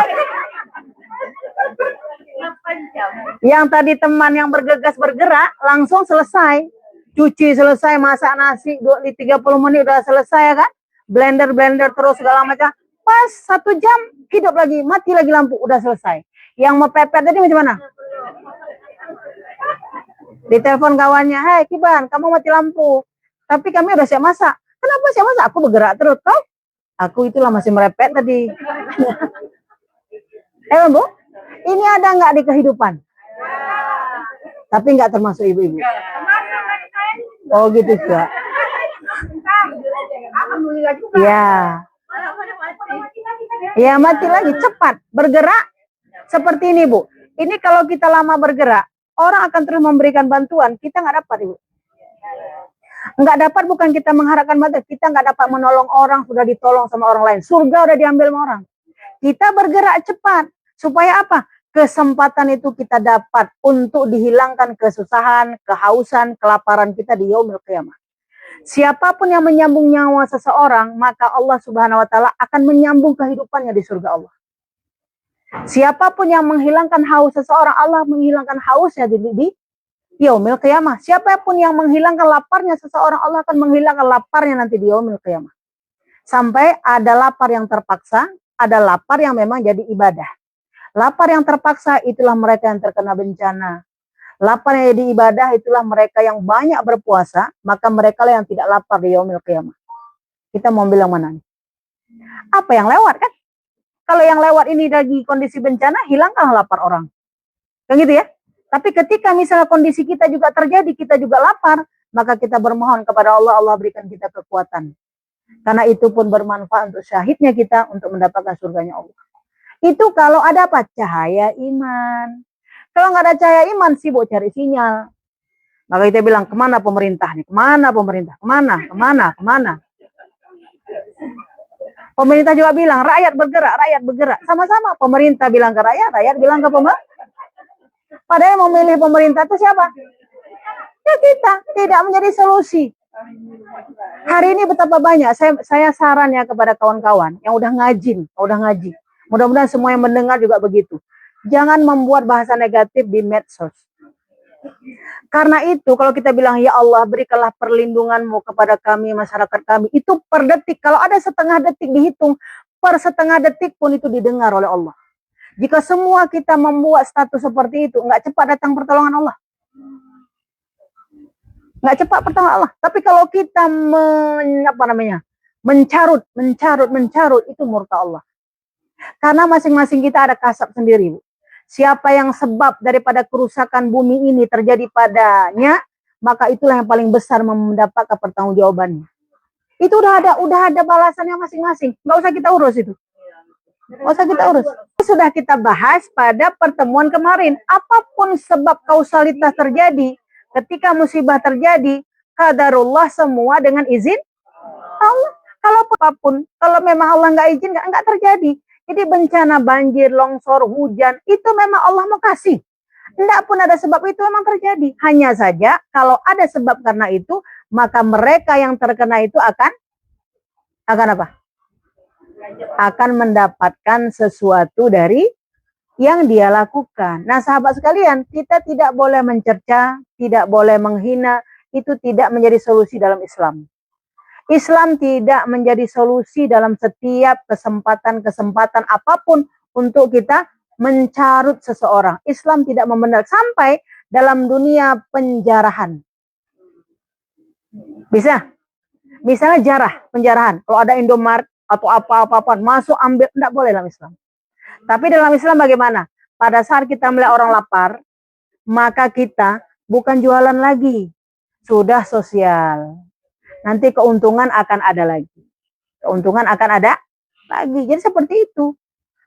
Yang tadi teman yang bergegas bergerak, langsung selesai. Cuci selesai, masak nasi, 30 menit udah selesai ya kan? Blender terus segala macam. Pas 1 jam, hidup lagi, mati lagi lampu, udah selesai. Yang mau pepet tadi macam mana? Ditelepon kawannya, hei Kiban, kamu mati lampu. Tapi kami udah siap masak. Kenapa siap masak? Aku bergerak terus. Kau? Aku itulah masih merepet tadi. Bu, ini ada nggak di kehidupan? Tapi nggak termasuk ibu-ibu. Oh gitu juga. Ya. Ya mati lagi, cepat, bergerak. Seperti ini Bu, ini kalau kita lama bergerak, orang akan terus memberikan bantuan, kita nggak dapat Ibu. Nggak dapat bukan kita mengharapkan bantuan, kita nggak dapat menolong orang, sudah ditolong sama orang lain. Surga udah diambil sama orang. Kita bergerak cepat, supaya apa? Kesempatan itu kita dapat untuk dihilangkan kesusahan, kehausan, kelaparan kita di yaumil qiyamah. Siapapun yang menyambung nyawa seseorang, maka Allah Subhanahu wa taala akan menyambung kehidupannya di surga Allah. Siapapun yang menghilangkan haus seseorang, Allah menghilangkan hausnya di yaumil qiyamah. Siapapun yang menghilangkan laparnya seseorang, Allah akan menghilangkan laparnya nanti di yaumil qiyamah. Sampai ada lapar yang terpaksa, ada lapar yang memang jadi ibadah. Lapar yang terpaksa itulah mereka yang terkena bencana. Lapar yang jadi ibadah itulah mereka yang banyak berpuasa, maka mereka lah yang tidak lapar di yaumil qiyamah. Kita mau bilang mana nih? Apa yang lewat kan? Kalau yang lewat ini lagi kondisi bencana, hilangkan lapar orang. Kan gitu ya? Tapi ketika misalnya kondisi kita juga terjadi, kita juga lapar, maka kita bermohon kepada Allah, Allah berikan kita kekuatan. Karena itu pun bermanfaat untuk syahidnya kita, untuk mendapatkan surganya Allah. Itu kalau ada apa? Cahaya iman. Kalau nggak ada cahaya iman, sibuk cari sinyal. Maka kita bilang, kemana pemerintahnya? Kemana pemerintah? Kemana? Pemerintah juga bilang, rakyat bergerak. Sama-sama, pemerintah bilang ke rakyat, rakyat bilang ke pemerintah. Padahal yang memilih pemerintah itu siapa? Ya kita, tidak menjadi solusi. Hari ini betapa banyak, saya saran ya kepada kawan-kawan yang udah ngaji. Mudah-mudahan semua yang mendengar juga begitu. Jangan membuat bahasa negatif di medsos. Karena itu kalau kita bilang, ya Allah berikanlah perlindunganmu kepada kami, masyarakat kami. Itu per detik, kalau ada setengah detik dihitung, per setengah detik pun itu didengar oleh Allah. Jika semua kita membuat status seperti itu, nggak cepat datang pertolongan Allah. Nggak cepat pertolongan Allah. Tapi kalau kita mencarut, itu murka Allah. Karena masing-masing kita ada kasab sendiri, Bu. Siapa yang sebab daripada kerusakan bumi ini terjadi padanya, maka itulah yang paling besar mendapatkan pertanggungjawabannya. Itu udah ada balasannya masing-masing. Nggak usah kita urus itu. Sudah kita bahas pada pertemuan kemarin. Apapun sebab kausalitas terjadi, ketika musibah terjadi, qadarullah semua dengan izin Allah. Kalau apapun, kalau memang Allah nggak izin, nggak terjadi. Jadi bencana banjir, longsor, hujan, itu memang Allah mau kasih. Tidak pun ada sebab itu memang terjadi. Hanya saja kalau ada sebab karena itu, maka mereka yang terkena itu akan apa? Akan mendapatkan sesuatu dari yang dia lakukan. Nah sahabat sekalian, kita tidak boleh mencerca, tidak boleh menghina, itu tidak menjadi solusi dalam Islam. Islam tidak menjadi solusi dalam setiap kesempatan apapun untuk kita mencarut seseorang. Islam tidak membenarkan sampai dalam dunia penjarahan. Bisa? Misalnya penjarahan. Kalau ada Indomaret atau apa-apa masuk ambil, tidak boleh dalam Islam. Tapi dalam Islam bagaimana? Pada saat kita melihat orang lapar, maka kita bukan jualan lagi, sudah sosial. Nanti keuntungan akan ada lagi. Jadi seperti itu.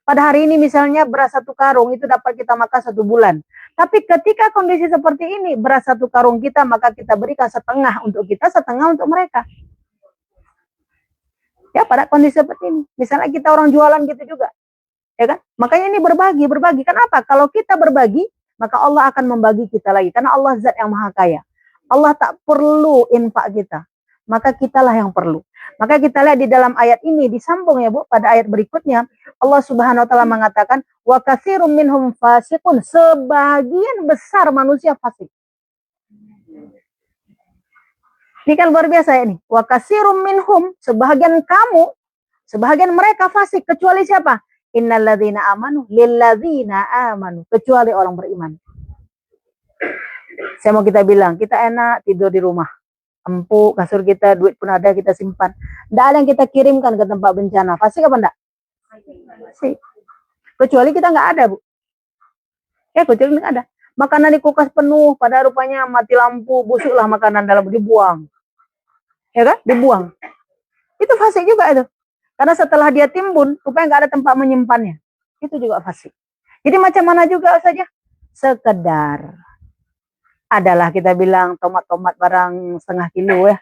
Pada hari ini misalnya beras 1 karung itu dapat kita makan 1 bulan. Tapi ketika kondisi seperti ini, beras 1 karung kita, maka kita berikan setengah untuk kita, setengah untuk mereka. Ya pada kondisi seperti ini. Misalnya kita orang jualan gitu juga. Ya kan? Makanya ini berbagi. Kenapa? Kalau kita berbagi, maka Allah akan membagi kita lagi. Karena Allah zat yang maha kaya. Allah tak perlu infak kita. Maka kitalah yang perlu. Maka kita lihat di dalam ayat ini disambung ya Bu, pada ayat berikutnya Allah Subhanahu wa taala mengatakan wa katsirum minhum fasiqun, sebagian besar manusia fasik. Ini kan luar biasa ya nih. Wa katsirum minhum, sebagian mereka fasik, kecuali siapa? Innalladzina amanu lilladzina amanu, kecuali orang beriman. Saya mau kita bilang, kita enak tidur di rumah. Empuk, kasur kita, duit pun ada, kita simpan. Tidak ada yang kita kirimkan ke tempat bencana. Fasik apa enggak? Fasik. Kecuali kita nggak ada, Bu. Ya, kecuali nggak ada. Makanan di kulkas penuh, pada rupanya mati lampu, busuklah makanan dalam, dibuang. Ya kan? Dibuang. Itu fasik juga itu. Karena setelah dia timbun, rupanya nggak ada tempat menyimpannya. Itu juga fasik. Jadi macam mana juga saja, sekedar adalah kita bilang tomat-tomat barang setengah kilo ya.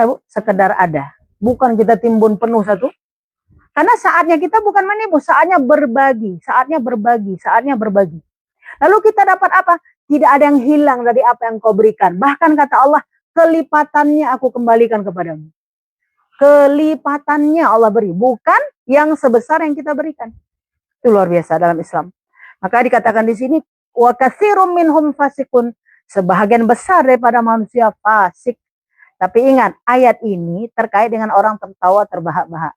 Bu, sekedar ada. Bukan kita timbun penuh satu. Karena saatnya kita bukan menipu, saatnya berbagi, saatnya berbagi, saatnya berbagi. Lalu kita dapat apa? Tidak ada yang hilang dari apa yang kau berikan. Bahkan kata Allah, kelipatannya aku kembalikan kepadamu. Kelipatannya Allah beri, bukan yang sebesar yang kita berikan. Itu luar biasa dalam Islam. Maka dikatakan di sini, wa katsirum minhum fasikun, sebahagian besar daripada manusia fasik. Tapi ingat, ayat ini terkait dengan orang tertawa terbahak-bahak.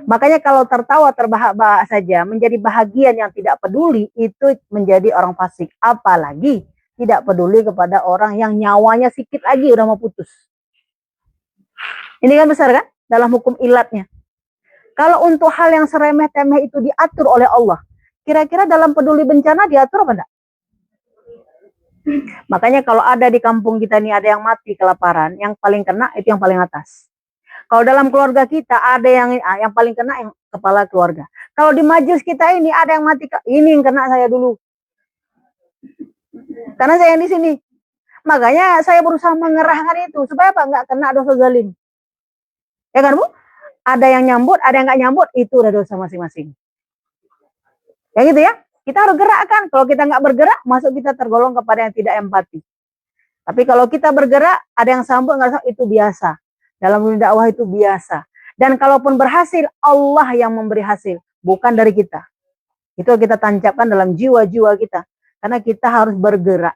Makanya kalau tertawa terbahak-bahak saja menjadi bahagian yang tidak peduli, itu menjadi orang fasik. Apalagi tidak peduli kepada orang yang nyawanya sikit lagi udah mau putus. Ini kan besar kan dalam hukum ilatnya. Kalau untuk hal yang seremeh-temeh itu diatur oleh Allah, kira-kira dalam peduli bencana diatur apa enggak? Makanya kalau ada di kampung kita nih ada yang mati kelaparan, yang paling kena itu yang paling atas. Kalau dalam keluarga kita ada yang paling kena yang kepala keluarga. Kalau di majelis kita ini ada yang mati, ini yang kena saya dulu. Karena saya yang di sini. Makanya saya berusaha mengerahkan itu supaya apa? Enggak kena dosa zalim. Ya kan Bu? Ada yang nyambut, ada yang enggak nyambut, itu udah dosa masing-masing. Ya gitu ya. Kita harus gerakkan. Kalau kita nggak bergerak, masuk kita tergolong kepada yang tidak empati. Tapi kalau kita bergerak, ada yang sambut, nggak sambut, itu biasa. Dalam dunia dakwah itu biasa. Dan kalaupun berhasil, Allah yang memberi hasil, bukan dari kita. Itu kita tancapkan dalam jiwa-jiwa kita. Karena kita harus bergerak.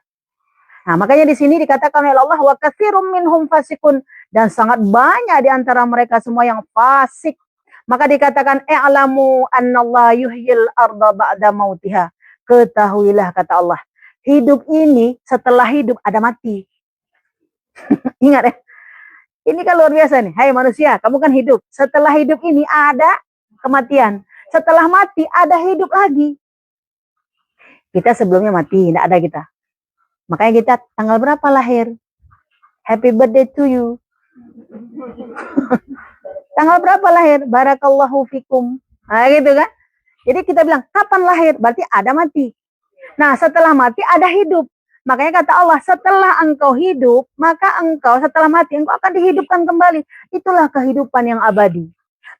Nah, makanya di sini dikatakan oleh Allah, wa katsirum minhum fasikun, dan sangat banyak di antara mereka semua yang fasik. Maka dikatakan i'lamu annallaha yuhyil arda ba'da mautiha. Ketahuilah kata Allah, hidup ini setelah hidup ada mati. Ingat ya. Ini kan luar biasa nih. Hai manusia, kamu kan hidup. Setelah hidup ini ada kematian. Setelah mati ada hidup lagi. Kita sebelumnya mati, tidak ada kita. Makanya kita tanggal berapa lahir? Happy birthday to you. Tanggal berapa lahir? Barakallahu fikum. Nah gitu kan. Jadi kita bilang, kapan lahir? Berarti ada mati. Nah setelah mati ada hidup. Makanya kata Allah, setelah engkau hidup, maka engkau setelah mati, engkau akan dihidupkan kembali. Itulah kehidupan yang abadi.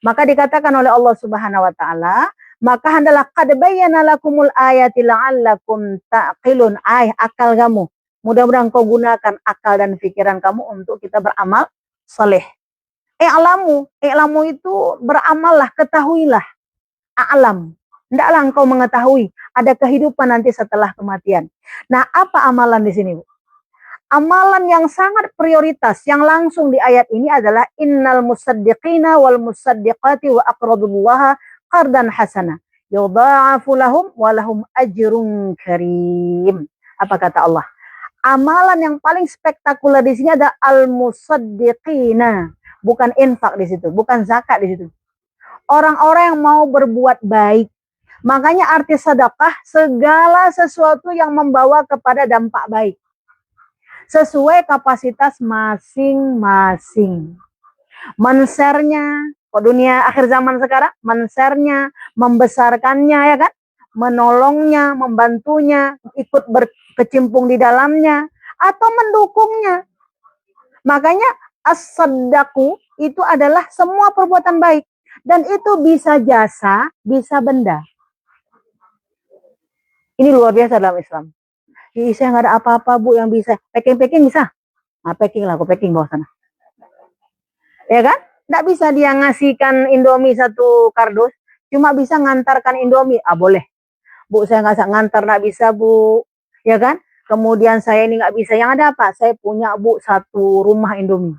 Maka dikatakan oleh Allah Subhanahu wa Ta'ala, maka hendaklah qad bayyana lakumul ayati la'allakum taqilun. Akal kamu. Mudah-mudahan kau gunakan akal dan pikiran kamu untuk kita beramal saleh. I'lamu itu beramallah, ketahuilah. A'lam. Hendaklah engkau mengetahui ada kehidupan nanti setelah kematian. Nah, apa amalan di sini, Bu? Amalan yang sangat prioritas yang langsung di ayat ini adalah innal musaddiqina wal musaddiqati wa aqradullaha qardan hasana yudha'afu lahum wa lahum ajrun karim. Apa kata Allah? Amalan yang paling spektakuler di sini ada al musaddiqina. Bukan infak di situ, bukan zakat di situ. Orang-orang yang mau berbuat baik. Makanya arti sedekah segala sesuatu yang membawa kepada dampak baik. Sesuai kapasitas masing-masing. Men-share-nya, dunia akhir zaman sekarang, men-share-nya, membesarkannya ya kan, menolongnya, membantunya, ikut berkecimpung di dalamnya, atau mendukungnya. Makanya as-sadaqu itu adalah semua perbuatan baik. Dan itu bisa jasa, bisa benda. Ini luar biasa dalam Islam. Saya nggak ada apa-apa Bu yang bisa. Packing bisa? Nah, packing lah, aku packing bawah sana. Ya kan? Nggak bisa dia ngasihkan Indomie satu kardus, cuma bisa ngantarkan Indomie. Boleh. Bu, saya nggak bisa ngantar, nggak bisa Bu. Ya kan? Kemudian saya ini nggak bisa. Yang ada apa? Saya punya Bu satu rumah Indomie.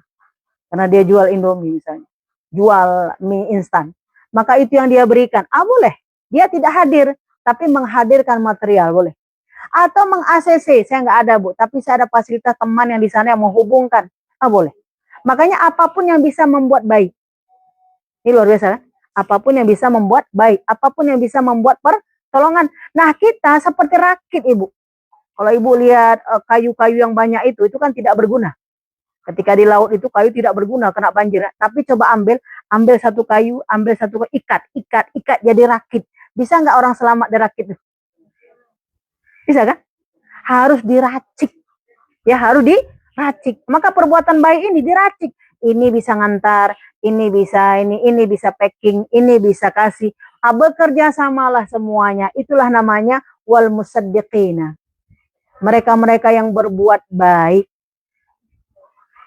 Karena dia jual Indomie misalnya. Jual mie instan. Maka itu yang dia berikan. Boleh. Dia tidak hadir, tapi menghadirkan material, boleh. Atau meng-ACC, saya nggak ada Bu, tapi saya ada fasilitas teman yang di sana yang menghubungkan. Boleh. Makanya apapun yang bisa membuat baik. Ini luar biasa kan? Apapun yang bisa membuat baik. Apapun yang bisa membuat pertolongan. Nah kita seperti rakit Ibu. Kalau Ibu lihat kayu-kayu yang banyak itu kan tidak berguna. Ketika di laut itu kayu tidak berguna, kena banjir. Tapi coba ambil, ambil satu kayu, ikat, jadi rakit. Bisa nggak orang selamat dirakit? Bisa kan? Harus diracik. Ya, harus diracik. Maka perbuatan baik ini diracik. Ini bisa ngantar, ini bisa packing, ini bisa kasih. Bekerja samalah semuanya. Itulah namanya wal musaddiqina. Mereka-mereka yang berbuat baik.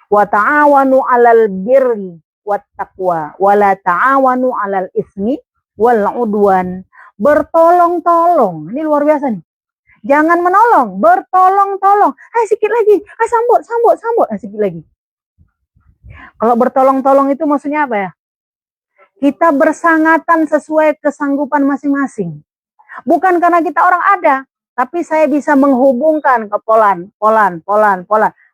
Wa ta'awanu 'alal birri wat taqwa wa la ta'awanu 'alal ismi wal 'udwan. Bertolong-tolong. Ini luar biasa nih. Jangan menolong, bertolong-tolong. Sikit lagi. Sambut. Sikit lagi. Kalau bertolong-tolong itu maksudnya apa ya? Kita bersangatan sesuai kesanggupan masing-masing. Bukan karena kita orang ada, tapi saya bisa menghubungkan ke polan.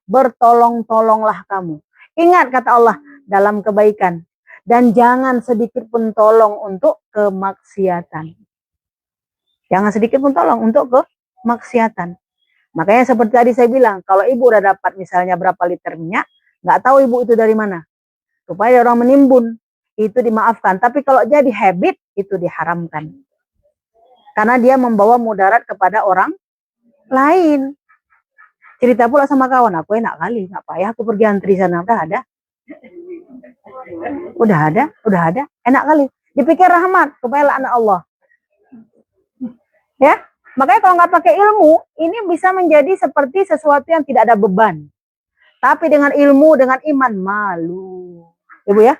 Bertolong-tolonglah kamu. Ingat kata Allah dalam kebaikan. Dan jangan sedikit pun tolong untuk kemaksiatan. Jangan sedikit pun tolong untuk kemaksiatan. Makanya seperti tadi saya bilang, kalau ibu udah dapat misalnya berapa liter minyak, nggak tahu ibu itu dari mana. Supaya orang menimbun, itu dimaafkan. Tapi kalau jadi habit, itu diharamkan. Karena dia membawa mudarat kepada orang lain. Cerita pula sama kawan, aku enak kali, nggak payah aku pergi antri sana, udah ada, enak kali. Dipikir rahmat, supaya anak Allah. Ya, makanya kalau nggak pakai ilmu, ini bisa menjadi seperti sesuatu yang tidak ada beban. Tapi dengan ilmu, dengan iman, malu. Ibu ya,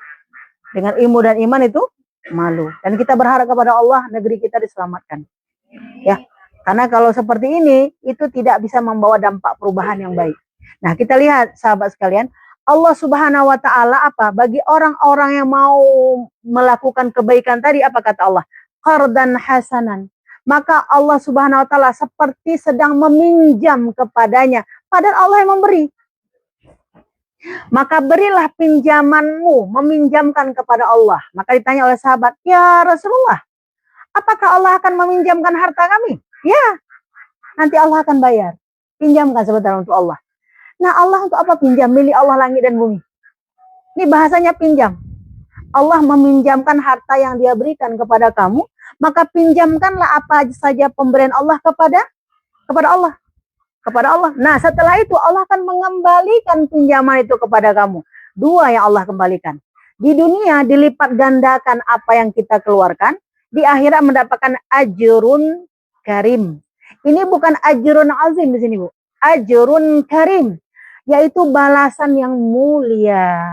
dengan ilmu dan iman itu malu. Dan kita berharap kepada Allah, negeri kita diselamatkan. Ya, karena kalau seperti ini, itu tidak bisa membawa dampak perubahan yang baik. Nah, kita lihat sahabat sekalian, Allah Subhanahu wa Ta'ala apa? Bagi orang-orang yang mau melakukan kebaikan tadi, apa kata Allah? Qardan hasanan. Maka Allah Subhanahu wa Ta'ala seperti sedang meminjam kepadanya. Padahal Allah yang memberi. Maka berilah pinjamanmu, meminjamkan kepada Allah. Maka ditanya oleh sahabat, ya Rasulullah, apakah Allah akan meminjamkan harta kami? Ya, nanti Allah akan bayar. Pinjamkan sebentar untuk Allah. Nah, Allah untuk apa pinjam? Milik Allah langit dan bumi. Ini bahasanya pinjam. Allah meminjamkan harta yang dia berikan kepada kamu, maka pinjamkanlah apa saja pemberian Allah kepada Allah. Nah, setelah itu Allah akan mengembalikan pinjaman itu kepada kamu. Dua yang Allah kembalikan. Di dunia dilipat gandakan apa yang kita keluarkan, di akhirat mendapatkan ajrun karim. Ini bukan ajrun azim di sini, Bu. Ajrun karim, yaitu balasan yang mulia.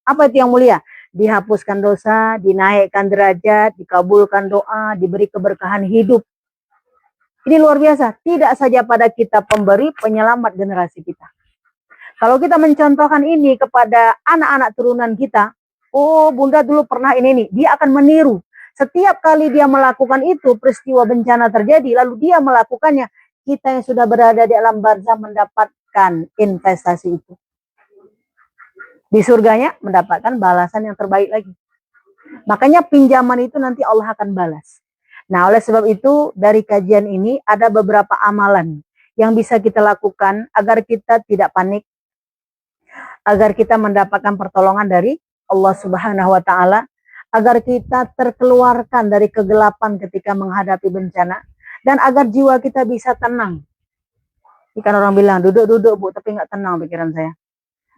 Apa itu yang mulia? Dihapuskan dosa, dinaikkan derajat, dikabulkan doa, diberi keberkahan hidup. Ini luar biasa. Tidak saja pada kita pemberi, penyelamat generasi kita. Kalau kita mencontohkan ini kepada anak-anak turunan kita, oh bunda dulu pernah ini, dia akan meniru. Setiap kali dia melakukan itu, peristiwa bencana terjadi, lalu dia melakukannya, kita yang sudah berada di alam barzah mendapatkan investasi itu. Di surganya mendapatkan balasan yang terbaik lagi. Makanya pinjaman itu nanti Allah akan balas. Nah, oleh sebab itu dari kajian ini ada beberapa amalan yang bisa kita lakukan agar kita tidak panik, agar kita mendapatkan pertolongan dari Allah Subhanahu wa Ta'ala, agar kita terkeluarkan dari kegelapan ketika menghadapi bencana, dan agar jiwa kita bisa tenang. Ikan orang bilang duduk-duduk Bu, tapi nggak tenang pikiran saya.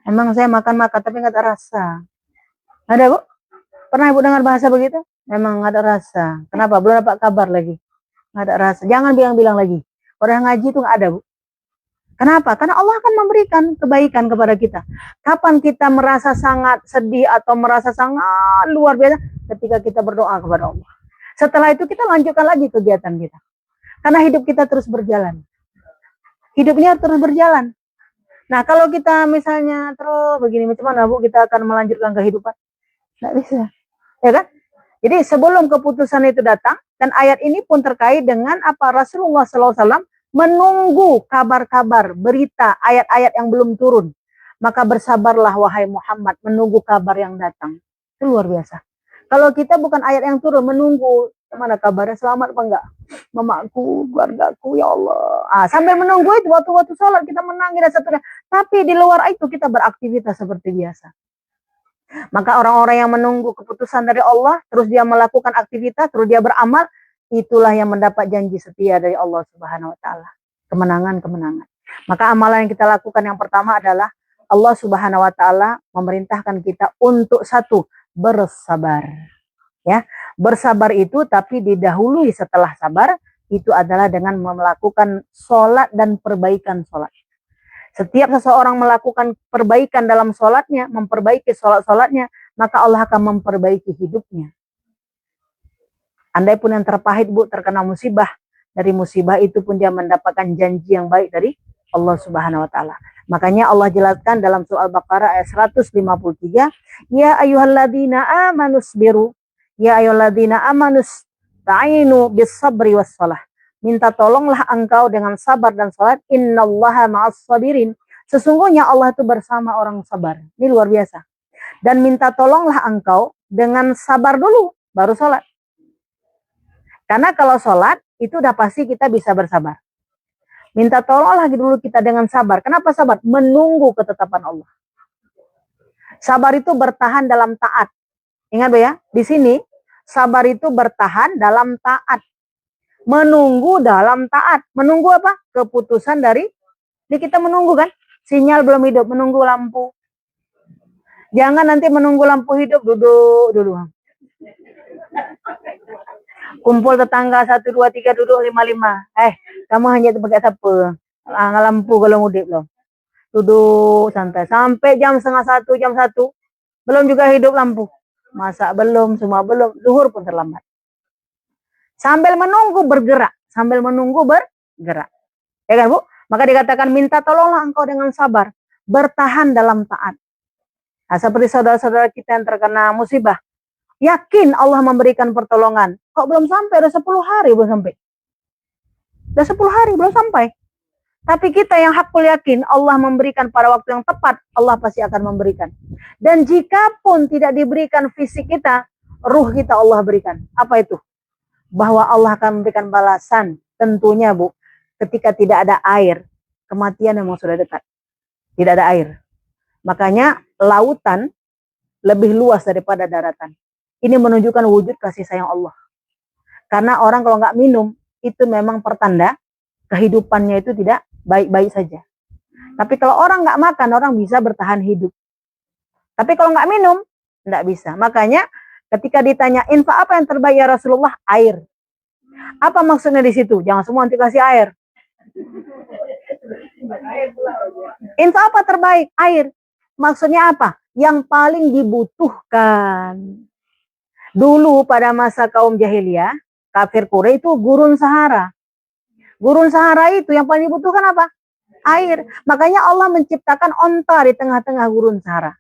Emang saya makan-makan tapi nggak ada rasa. Ada Bu? Pernah Ibu dengar bahasa begitu? Memang nggak ada rasa. Kenapa? Belum dapat kabar lagi. Nggak ada rasa. Jangan bilang-bilang lagi. Orang ngaji itu nggak ada Bu. Kenapa? Karena Allah akan memberikan kebaikan kepada kita. Kapan kita merasa sangat sedih atau merasa sangat luar biasa? Ketika kita berdoa kepada Allah. Setelah itu kita lanjutkan lagi kegiatan kita. Karena hidup kita terus berjalan. Hidupnya terus berjalan. Nah, kalau kita misalnya terus begini, macam mana Bu kita akan melanjutkan kehidupan? Nggak bisa. Ya kan? Jadi sebelum keputusan itu datang, dan ayat ini pun terkait dengan apa Rasulullah SAW menunggu kabar-kabar, berita, ayat-ayat yang belum turun. Maka bersabarlah wahai Muhammad, menunggu kabar yang datang. Itu luar biasa. Kalau kita bukan ayat yang turun, menunggu, mana kabarnya selamat apa enggak? Mamaku, keluargaku, ya Allah. Sambil menunggu itu, waktu-waktu sholat kita menangis dan seterusnya. Tapi di luar itu kita beraktivitas seperti biasa. Maka orang-orang yang menunggu keputusan dari Allah, terus dia melakukan aktivitas, terus dia beramal, itulah yang mendapat janji setia dari Allah Subhanahu wa taala. Kemenangan-kemenangan. Maka amalan yang kita lakukan yang pertama adalah Allah Subhanahu wa taala memerintahkan kita untuk satu, bersabar. Ya, bersabar itu tapi didahului setelah sabar itu adalah dengan melakukan sholat dan perbaikan sholat. Setiap seseorang melakukan perbaikan dalam sholatnya, memperbaiki sholat-sholatnya, maka Allah akan memperbaiki hidupnya. Andai pun yang terpahit Bu, terkena musibah, dari musibah itu pun dia mendapatkan janji yang baik dari Allah Subhanahu wa taala. Makanya Allah jelaskan dalam surah Al-Baqarah ayat 153, ya ayyuhalladzina amanusbiru, ya ayyuhalladzina amanusta'inu bis-sabri was-shalah. Minta tolonglah engkau dengan sabar dan salat. Innallaha ma'as sabirin. Sesungguhnya Allah itu bersama orang sabar. Ini luar biasa. Dan minta tolonglah engkau dengan sabar dulu, baru salat. Karena kalau salat itu udah pasti kita bisa bersabar. Minta tolonglah dulu kita dengan sabar. Kenapa sabar? Menunggu ketetapan Allah. Sabar itu bertahan dalam taat. Ingat Bu ya, di sini sabar itu bertahan dalam taat. Menunggu dalam taat. Menunggu apa? Keputusan dari, ini kita menunggu kan? Sinyal belum hidup, menunggu lampu. Jangan nanti menunggu lampu hidup, duduk dulu. Kumpul tetangga 1, 2, 3, duduk 5, 5. Kamu hanya pakai siapa? Lampu kalau mudik belum. Duduk santai. Sampai jam setengah 1, jam 1. Belum juga hidup lampu. Masak belum, semua belum. Zuhur pun terlambat. Sambil menunggu bergerak. Sambil menunggu bergerak. Ya kan Bu? Maka dikatakan minta tolonglah engkau dengan sabar. Bertahan dalam taat. Nah, seperti saudara-saudara kita yang terkena musibah. Yakin Allah memberikan pertolongan. Kok belum sampai? Udah 10 hari belum sampai. Udah 10 hari belum sampai. Tapi kita yang hakul yakin Allah memberikan pada waktu yang tepat. Allah pasti akan memberikan. Dan jika pun tidak diberikan fisik kita, ruh kita Allah berikan. Apa itu? Bahwa Allah akan memberikan balasan. Tentunya Bu, ketika tidak ada air, kematian memang sudah dekat. Tidak ada air. Makanya lautan lebih luas daripada daratan. Ini menunjukkan wujud kasih sayang Allah. Karena orang kalau nggak minum, itu memang pertanda kehidupannya itu tidak baik-baik saja. Tapi kalau orang nggak makan, orang bisa bertahan hidup. Tapi kalau nggak minum, nggak bisa. Makanya ketika ditanya, infak apa yang terbaik ya Rasulullah? Air. Apa maksudnya di situ? Jangan semua nanti kasih air. Infak apa terbaik? Air. Maksudnya apa? Yang paling dibutuhkan. Dulu pada masa kaum jahiliyah, kafir Quraisy itu gurun Sahara. Gurun Sahara itu yang paling dibutuhkan apa? Air. Makanya Allah menciptakan onta di tengah-tengah gurun Sahara.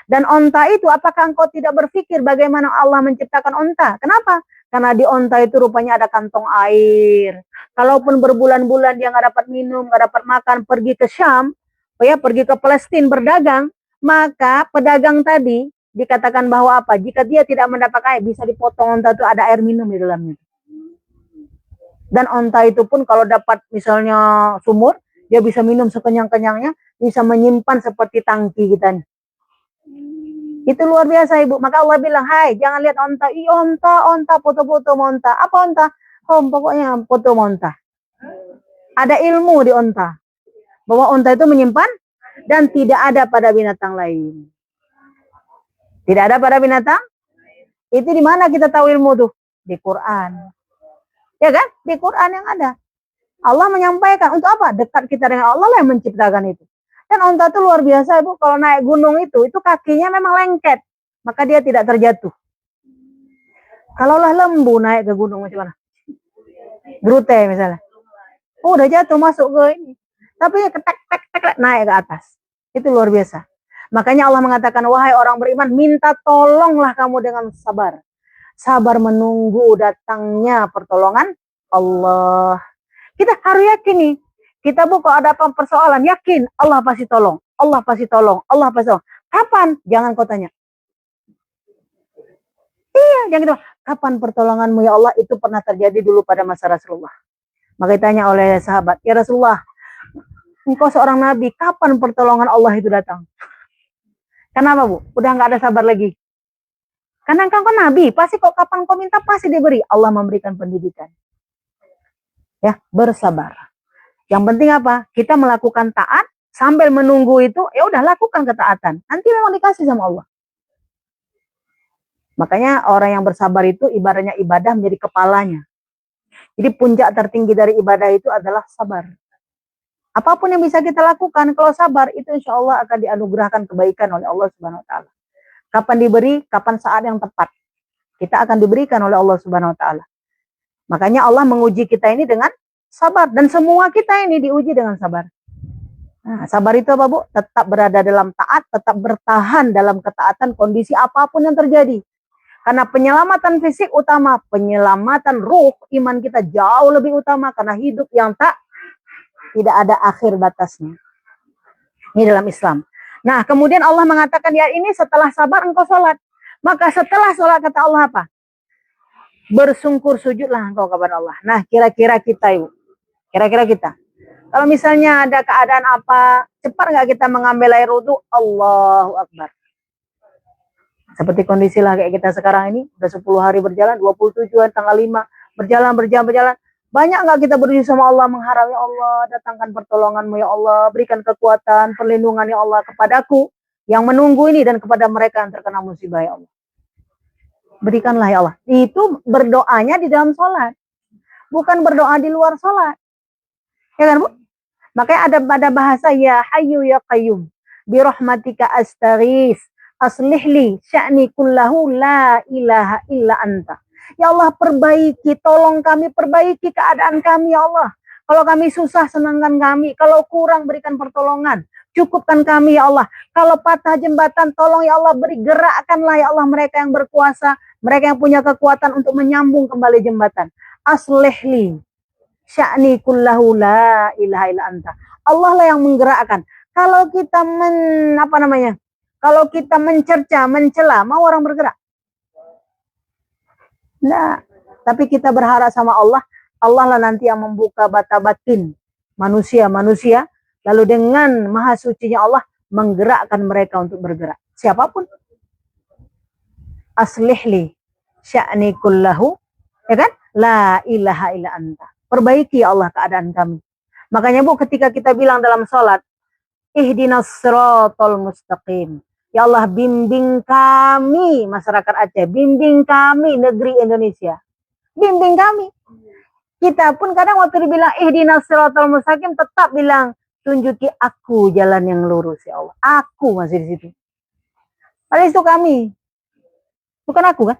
Dan onta itu, apakah engkau tidak berpikir bagaimana Allah menciptakan onta? Kenapa? Karena di onta itu rupanya ada kantong air. Kalaupun berbulan-bulan dia nggak dapat minum, nggak dapat makan, pergi ke Syam, pergi ke Palestina berdagang, maka pedagang tadi dikatakan bahwa apa? Jika dia tidak mendapat air, bisa dipotong onta itu ada air minum di dalamnya. Dan onta itu pun kalau dapat misalnya sumur, dia bisa minum sekenyang-kenyangnya, bisa menyimpan seperti tangki kita nih. Itu luar biasa Ibu. Maka Allah bilang, hai jangan lihat onta. Onta, foto-foto onta. Apa onta? Pokoknya foto onta. Ada ilmu di onta. Bahwa onta itu menyimpan dan tidak ada pada binatang lain. Tidak ada pada binatang? Itu di mana kita tahu ilmu tuh? Di Quran. Ya kan? Di Quran yang ada. Allah menyampaikan untuk apa? Dekat kita dengan Allah lah yang menciptakan itu. Dan onta itu luar biasa Ibu, kalau naik gunung itu kakinya memang lengket, maka dia tidak terjatuh. Kalaulah lembu naik ke gunung macam mana? Brute misalnya. Udah jatuh masuk ke ini. Tapi ketek naik ke atas. Itu luar biasa. Makanya Allah mengatakan, wahai orang beriman, minta tolonglah kamu dengan sabar. Sabar menunggu datangnya pertolongan Allah. Kita harus yakin nih. Kita kalau ada persoalan, yakin Allah pasti tolong. Allah pasti tolong. Allah pasti tolong. Kapan? Jangan kau tanya. Iya, jangan gitu. Kapan pertolonganmu ya Allah? Itu pernah terjadi dulu pada masa Rasulullah. Maka ditanya oleh sahabat, ya Rasulullah, engkau seorang nabi, kapan pertolongan Allah itu datang? Kenapa Bu? Udah nggak ada sabar lagi. Karena engkau kan Nabi, pasti kok kapan kau minta pasti diberi. Allah memberikan pendidikan. Ya, bersabar. Yang penting apa? Kita melakukan taat sambil menunggu itu, ya udah lakukan ketaatan. Nanti memang dikasih sama Allah. Makanya orang yang bersabar itu ibaratnya ibadah menjadi kepalanya. Jadi puncak tertinggi dari ibadah itu adalah sabar. Apapun yang bisa kita lakukan, kalau sabar itu insya Allah akan dianugerahkan kebaikan oleh Allah Subhanahu Wa Taala. Kapan diberi, kapan saat yang tepat, kita akan diberikan oleh Allah Subhanahu Wa Taala. Makanya Allah menguji kita ini dengan sabar, dan semua kita ini diuji dengan sabar. Nah, sabar itu apa Bu? Tetap berada dalam taat, tetap bertahan dalam ketaatan kondisi apapun yang terjadi. Karena penyelamatan fisik utama, penyelamatan ruh, iman kita jauh lebih utama karena hidup yang tidak ada akhir batasnya. Ini dalam Islam. Nah, kemudian Allah mengatakan ya ini setelah sabar engkau sholat. Maka setelah sholat kata Allah apa? Bersungkur sujudlah engkau kepada Allah. Nah, kira-kira kita Ibu. Kira-kira kita. Kalau misalnya ada keadaan apa, cepat nggak kita mengambil air wudhu? Allahu Akbar. Seperti kondisi lah kayak kita sekarang ini, udah 10 hari berjalan, 27 hari, tanggal 5, berjalan. Banyak nggak kita berusaha sama Allah, mengharap ya Allah, datangkan pertolonganmu ya Allah, berikan kekuatan, perlindungan ya Allah kepadaku, yang menunggu ini dan kepada mereka yang terkena musibah ya Allah. Berikanlah ya Allah. Itu berdoanya di dalam sholat. Bukan berdoa di luar sholat. Ya kan Bu? Makanya ada bahasa ya hayyu ya qayyum. Birahmatika astaghis. Aslihli sya'ni kullahu la ilaha illa anta. Ya Allah perbaiki, tolong kami perbaiki keadaan kami ya Allah. Kalau kami susah senangkan kami, kalau kurang berikan pertolongan. Cukupkan kami ya Allah. Kalau patah jembatan tolong ya Allah beri gerakkanlah ya Allah mereka yang berkuasa, mereka yang punya kekuatan untuk menyambung kembali jembatan. Aslihli sya'ni kullahu la ilaha illa anta. Allah lah yang menggerakkan. Kalau kita kalau kita mencerca, mencela, mau orang bergerak? Nah, tapi kita berharap sama Allah, Allah lah nanti yang membuka bata batin manusia, lalu dengan maha sucinya Allah menggerakkan mereka untuk bergerak. Siapapun. Aslihli sya'ni kullahu, ya kan? La ilaha illa anta. Perbaiki ya Allah keadaan kami. Makanya Bu, ketika kita bilang dalam sholat, ihdinas siratal mustaqim. Ya Allah bimbing kami masyarakat Aceh, bimbing kami negeri Indonesia, bimbing kami. Kita pun kadang waktu dibilang ihdinas siratal mustaqim tetap bilang tunjuki aku jalan yang lurus ya Allah. Aku masih di situ. Padahal itu kami, bukan aku kan?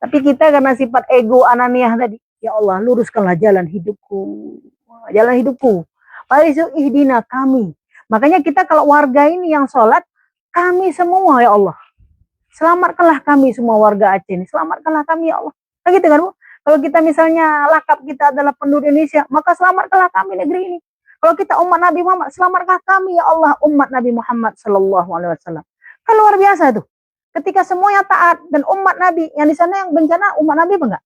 Tapi kita karena sifat ego ananiah tadi, ya Allah luruskanlah jalan hidupku, jalan hidupku. Padahal itu ihdina kami. Makanya kita kalau warga ini yang sholat, kami semua ya Allah. Selamatkanlah kami semua warga Aceh ini. Selamatkanlah kami ya Allah. Nah, gitu kan Bu? Kalau kita misalnya lakap kita adalah penduduk Indonesia, maka selamatkanlah kami negeri ini. Kalau kita umat Nabi Muhammad, selamatkanlah kami ya Allah umat Nabi Muhammad Sallallahu Alaihi Wasallam. Kan luar biasa tuh. Ketika semuanya taat dan umat Nabi, yang di sana yang bencana umat Nabi apa enggak?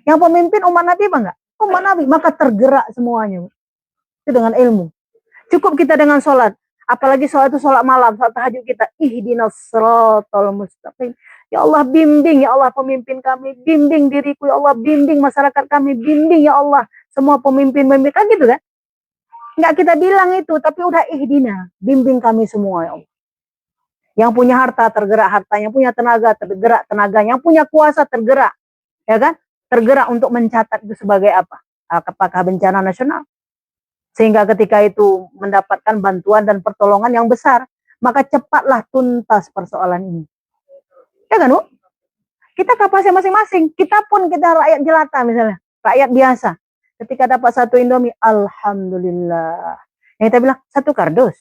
Yang pemimpin umat Nabi apa enggak? Umat Nabi, maka tergerak semuanya. Itu dengan ilmu. Cukup kita dengan sholat. Apalagi sholat itu sholat malam, sholat tahajud kita. Ihdinas siratal mustaqim. Ya Allah bimbing, ya Allah pemimpin kami. Bimbing diriku, ya Allah. Bimbing masyarakat kami. Bimbing, ya Allah. Semua pemimpin-pemimpin. Kan gitu kan? Enggak kita bilang itu, tapi udah ihdina. Bimbing kami semua, ya Allah. Yang punya harta tergerak hartanya, punya tenaga tergerak tenaganya, yang punya kuasa tergerak. Ya kan? Tergerak untuk mencatat itu sebagai apa? Apakah bencana nasional? Sehingga ketika itu mendapatkan bantuan dan pertolongan yang besar, maka cepatlah tuntas persoalan ini. Ya kan Bu? Kita kapasitas masing-masing. Kita pun kita rakyat jelata misalnya, rakyat biasa. Ketika dapat satu Indomie, alhamdulillah. Yang kita bilang satu kardus.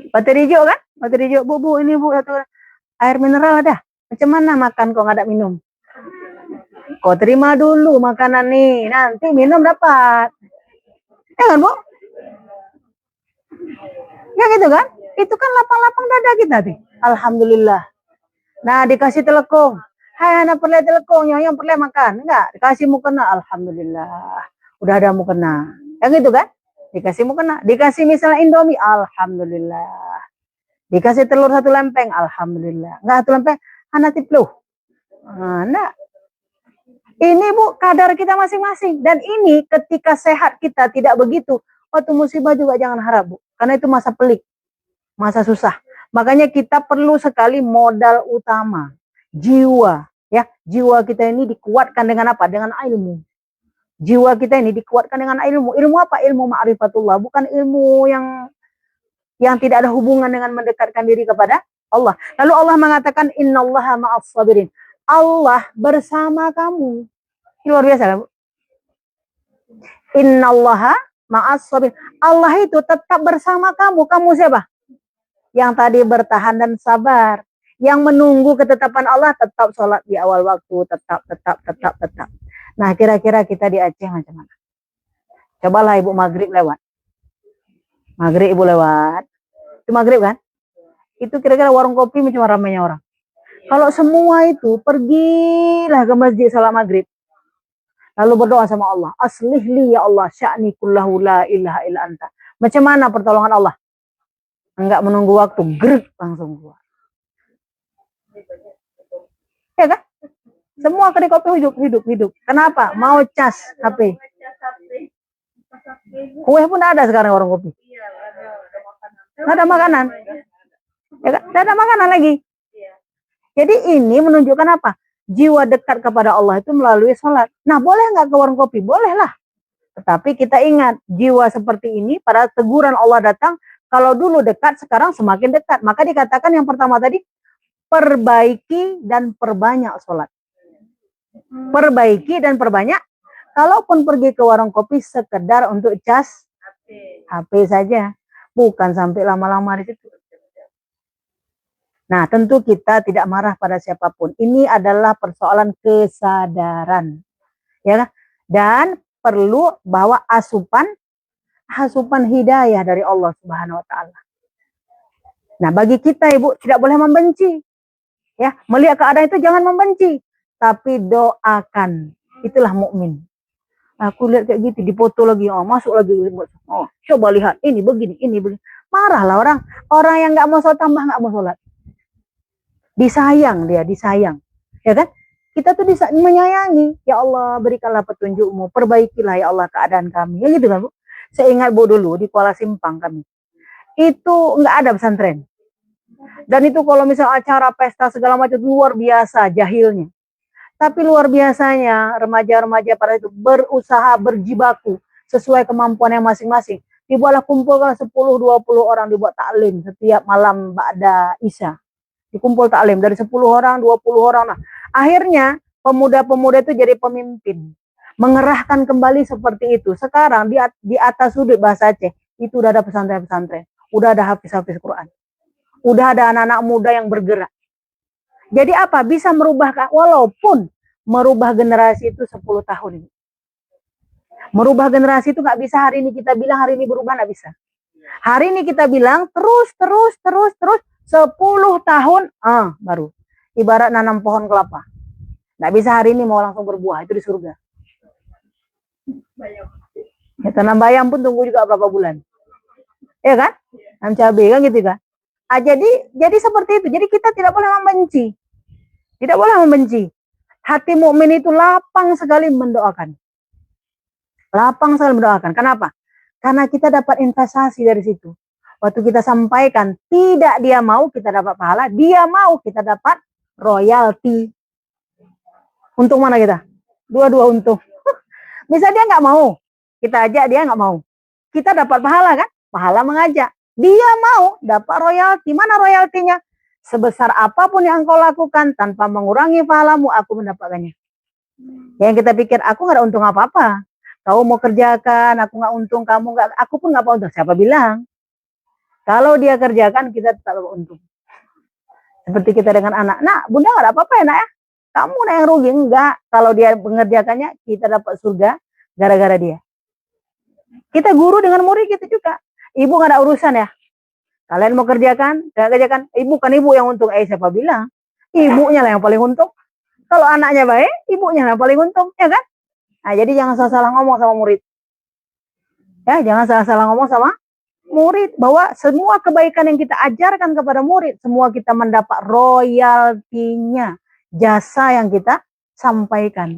Bateri hijau kan? Bateri hijau, Bu, ini Bu, air mineral ada. Macam mana makan kok nggak ada minum? Kau terima dulu makanan nih, nanti minum dapat. Ya kan Bu? Ya gitu kan? Itu kan lapang-lapang dada kita nih. Alhamdulillah. Nah dikasih telekung. Hai anak perle telekung, yang perle makan. Enggak, dikasih mukena. Alhamdulillah. Udah ada mukena. Ya gitu kan? Dikasih mukena, dikasih misalnya Indomie, alhamdulillah. Dikasih telur 1 lempeng, alhamdulillah. Enggak 1 lempeng, hanatip loh. Nah, ini Bu, kadar kita masing-masing. Dan ini ketika sehat kita tidak begitu, waktu musibah juga jangan harap Bu. Karena itu masa pelik, masa susah. Makanya kita perlu sekali modal utama, jiwa. Ya, jiwa kita ini dikuatkan dengan apa? Dengan ilmu. Jiwa kita ini dikuatkan dengan ilmu. Ilmu apa? Ilmu ma'rifatullah. Bukan ilmu yang tidak ada hubungan dengan mendekatkan diri kepada Allah. Lalu Allah mengatakan, innallaha ma'as sabirin. Allah bersama kamu. Ini luar biasa kan, Bu? Innallaha ma'as sabirin. Allah itu tetap bersama kamu. Kamu siapa? Yang tadi bertahan dan sabar. Yang menunggu ketetapan Allah, tetap sholat di awal waktu. Tetap. Nah, kira-kira kita di Aceh macam mana? Cobalah Ibu maghrib lewat. Maghrib Ibu lewat. Itu maghrib kan? Itu kira-kira warung kopi macam ramainya orang. Kalau semua itu, pergilah ke masjid salat maghrib. Lalu berdoa sama Allah. Aslihli ya Allah, sya'ni kullahu la ilaha illa anta. Macam mana pertolongan Allah? Enggak menunggu waktu, gerak langsung keluar. Ya kan? Semua kedai kopi hidup. Kenapa? Mau cas HP. Kue pun ada sekarang warung kopi. Nggak ada makanan. Ya kan? Nggak ada makanan lagi. Jadi ini menunjukkan apa? Jiwa dekat kepada Allah itu melalui sholat. Nah, boleh nggak ke warung kopi? Bolehlah. Tetapi kita ingat, jiwa seperti ini pada teguran Allah datang, kalau dulu dekat, sekarang semakin dekat. Maka dikatakan yang pertama tadi, perbaiki dan perbanyak sholat. Perbaiki dan perbanyak. Kalaupun pergi ke warung kopi sekedar untuk cas HP saja, bukan sampai lama-lama di situ. Nah, tentu kita tidak marah pada siapapun. Ini adalah persoalan kesadaran, ya kan? Dan perlu bawa asupan hidayah dari Allah Subhanahu Wa Taala. Nah, bagi kita Ibu tidak boleh membenci, ya. Melihat keadaan itu jangan membenci, tapi doakan. Itulah mukmin. Aku lihat kayak gitu, dipoto lagi, masuk lagi, coba lihat, ini begini. Marahlah orang yang nggak mau sholat tambah nggak mau sholat. Disayang, ya kan? Kita tuh menyayangi, ya Allah berikanlah petunjukmu, perbaikilah ya Allah keadaan kami, ya gitu kan Bu? Saya ingat Bu dulu di Kuala Simpang kami, itu nggak ada pesantren, dan itu kalau misal acara pesta segala macam luar biasa jahilnya. Tapi luar biasanya remaja-remaja pada itu berusaha berjibaku sesuai kemampuannya masing-masing. Dibuatlah kumpulkan 10-20 orang, dibuat taklim setiap malam ba'da Isya. Dikumpul taklim dari 10 orang, 20 orang. Nah, akhirnya pemuda-pemuda itu jadi pemimpin. Mengerahkan kembali seperti itu. Sekarang di atas sudut bahasa Aceh, itu udah ada pesantren-pesantren. Udah ada hafiz-hafiz Quran. Udah ada anak-anak muda yang bergerak. Jadi apa? Bisa merubah, walaupun merubah generasi itu 10 tahun. Merubah generasi itu nggak bisa hari ini kita bilang hari ini berubah, nggak bisa. Hari ini kita bilang terus 10 tahun baru. Ibarat nanam pohon kelapa. Nggak bisa hari ini mau langsung berbuah, itu di surga. Ya, tanam bayam pun tunggu juga berapa bulan. Ya kan? Tanam cabai kan gitu kan. Jadi seperti itu. Jadi kita tidak boleh membenci. Tidak boleh membenci. Hati mukmin itu lapang sekali mendoakan. Lapang sekali mendoakan. Kenapa? Karena kita dapat investasi dari situ. Waktu kita sampaikan, tidak dia mau kita dapat pahala, dia mau kita dapat royalti. Untung mana kita? Dua-dua untung. Misal dia nggak mau, kita ajak dia nggak mau. Kita dapat pahala kan? Pahala mengajak. Dia mau dapat royalti. Mana royaltinya? Sebesar apapun yang engkau lakukan tanpa mengurangi pahalamu, aku mendapatkannya. Yang kita pikir, aku nggak ada untung apa-apa. Kau mau kerjakan, aku nggak untung, kamu nggak, aku pun nggak untung. Siapa bilang? Kalau dia kerjakan, kita tetap untung. Seperti kita dengan anak. Nah, bunda nggak ada apa-apa ya nak ya? Kamu yang rugi. Enggak. Kalau dia mengerjakannya, kita dapat surga gara-gara dia. Kita guru dengan murid kita juga. Ibu nggak ada urusan ya. Kalian mau kerjakan, ibu kan ibu yang untung. Siapa bilang? Ibunya lah yang paling untung. Kalau anaknya baik, ibunya yang paling untung, ya kan? Nah, jadi jangan salah ngomong sama murid. Ya, jangan salah-salah ngomong sama murid, bahwa semua kebaikan yang kita ajarkan kepada murid, semua kita mendapat royaltinya, jasa yang kita sampaikan.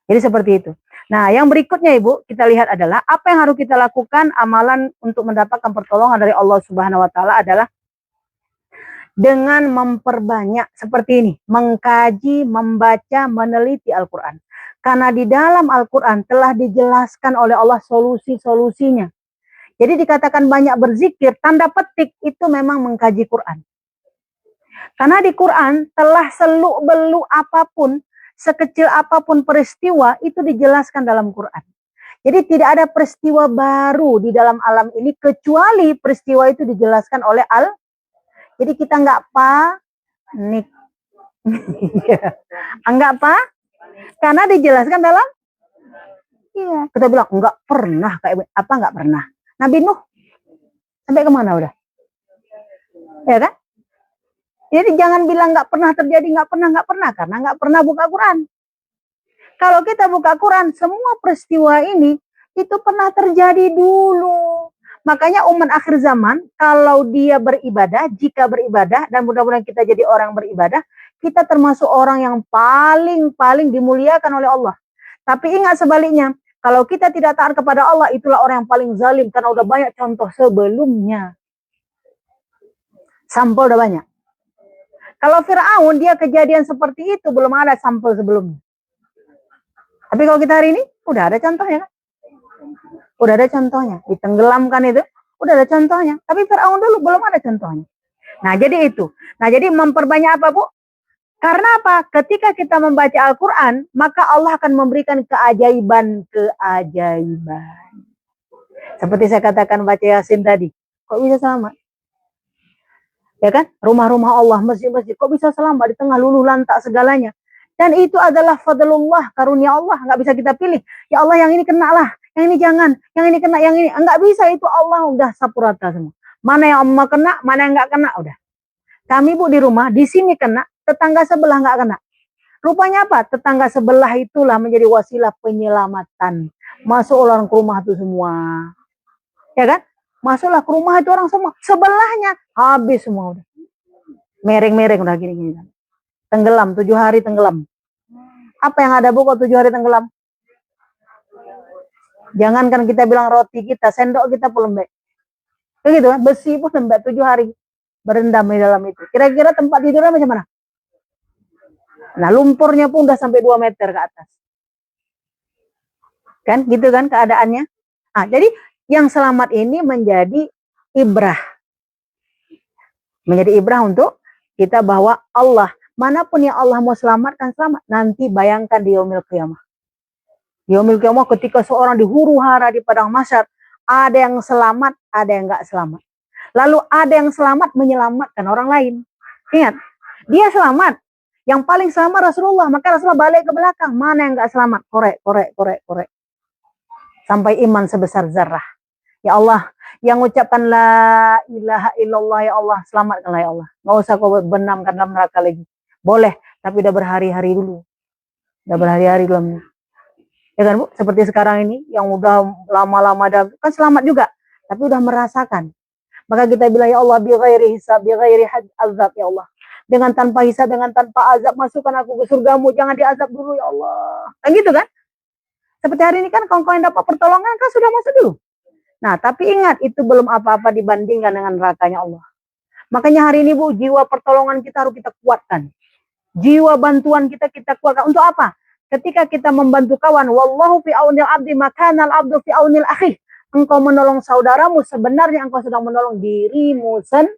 Jadi seperti itu. Nah, yang berikutnya Ibu, kita lihat adalah apa yang harus kita lakukan amalan untuk mendapatkan pertolongan dari Allah Subhanahu wa taala adalah dengan memperbanyak seperti ini, mengkaji, membaca, meneliti Al-Qur'an. Karena di dalam Al-Qur'an telah dijelaskan oleh Allah solusi-solusinya. Jadi dikatakan banyak berzikir, tanda petik itu memang mengkaji Quran. Karena di Quran telah seluk-beluk apapun, sekecil apapun peristiwa, itu dijelaskan dalam Quran. Jadi tidak ada peristiwa baru di dalam alam ini, kecuali peristiwa itu dijelaskan oleh Jadi kita nggak panik. Enggak apa? Karena dijelaskan dalam, iya. Kita bilang, enggak pernah, kayak apa enggak pernah. Nabi Nuh, sampai kemana udah? Ya kan? Jadi jangan bilang nggak pernah terjadi, nggak pernah, karena nggak pernah buka Quran. Kalau kita buka Quran, semua peristiwa ini itu pernah terjadi dulu. Makanya umat akhir zaman, kalau dia beribadah, jika beribadah, dan mudah-mudahan kita jadi orang beribadah, kita termasuk orang yang paling dimuliakan oleh Allah. Tapi ingat sebaliknya, kalau kita tidak taat kepada Allah, itulah orang yang paling zalim, karena udah banyak contoh sebelumnya. Sampel udah banyak. Kalau Fir'aun, dia kejadian seperti itu, belum ada sampel sebelumnya. Tapi kalau kita hari ini, udah ada contohnya kan? Udah ada contohnya. Ditenggelamkan itu, udah ada contohnya. Tapi Fir'aun dulu belum ada contohnya. Nah, jadi itu. Nah, jadi memperbanyak apa, Bu? Karena apa? Ketika kita membaca Al-Quran, maka Allah akan memberikan keajaiban-keajaiban. Seperti saya katakan baca Yasin tadi. Kok bisa selamat? Ya kan? Rumah-rumah Allah, masjid-masjid, kok bisa selamat di tengah luluh lantak segalanya? Dan itu adalah fadlullah, karunia Allah, nggak bisa kita pilih. Ya Allah, yang ini kena lah, yang ini jangan, yang ini kena, yang ini nggak bisa, itu Allah udah sapu rata semua. Mana yang Allah kena, mana yang nggak kena, udah. Kami Bu di rumah, di sini kena, tetangga sebelah nggak kena. Rupanya apa? Tetangga sebelah itulah menjadi wasilah penyelamatan. Masuk orang ke rumah itu semua. Ya kan? Masuklah ke rumah itu orang semua. Sebelahnya habis semua udah. Mereng-mereng udah gini-gini. Tenggelam, 7 hari tenggelam. Apa yang ada Bu kalau 7 hari tenggelam? Jangankan kita bilang roti kita, sendok kita pun lembek. Begitu kan? Besi pun lembek 7 hari. Berendam di dalam itu. Kira-kira tempat tidurnya macam mana? Nah, lumpurnya pun udah sampai 2 meter ke atas. Kan gitu kan keadaannya. Nah, jadi yang selamat ini menjadi ibrah. Menjadi ibrah untuk kita bahwa Allah, manapun yang Allah mau selamatkan, selamat. Nanti bayangkan di yaumil qiyamah. Di yaumil qiyamah ketika seorang di huru hara di padang mahsyar, ada yang selamat, ada yang enggak selamat. Lalu ada yang selamat menyelamatkan orang lain. Ingat, dia selamat. Yang paling selamat Rasulullah, maka Rasulullah balik ke belakang. Mana yang enggak selamat? Korek. Sampai iman sebesar zarrah. Ya Allah, yang ucapkan la ilaha illallah, ya Allah, selamatkanlah ya Allah. Nggak usah kau benamkan dalam neraka lagi. Boleh, tapi udah berhari-hari dulu. Udah berhari-hari belum. Ya kan Bu, seperti sekarang ini, yang udah lama-lama, kan selamat juga. Tapi udah merasakan. Maka kita bilang, ya Allah, bi ghairi hisab, bi ghairi azab, ya Allah. Dengan tanpa hisab, dengan tanpa azab, masukkan aku ke surgamu, jangan diazab dulu, ya Allah. Kan gitu kan? Seperti hari ini kan kawan-kawan yang dapat pertolongan kan sudah masuk dulu. Nah, tapi ingat itu belum apa-apa dibandingkan dengan nerakanya Allah. Makanya hari ini Bu, jiwa pertolongan kita harus kita kuatkan. Jiwa bantuan kita kuatkan. Untuk apa? Ketika kita membantu kawan, wallahu fi aunil abdi makanal abdu fi aunil akhi. Engkau menolong saudaramu, sebenarnya engkau sedang menolong dirimu sendiri.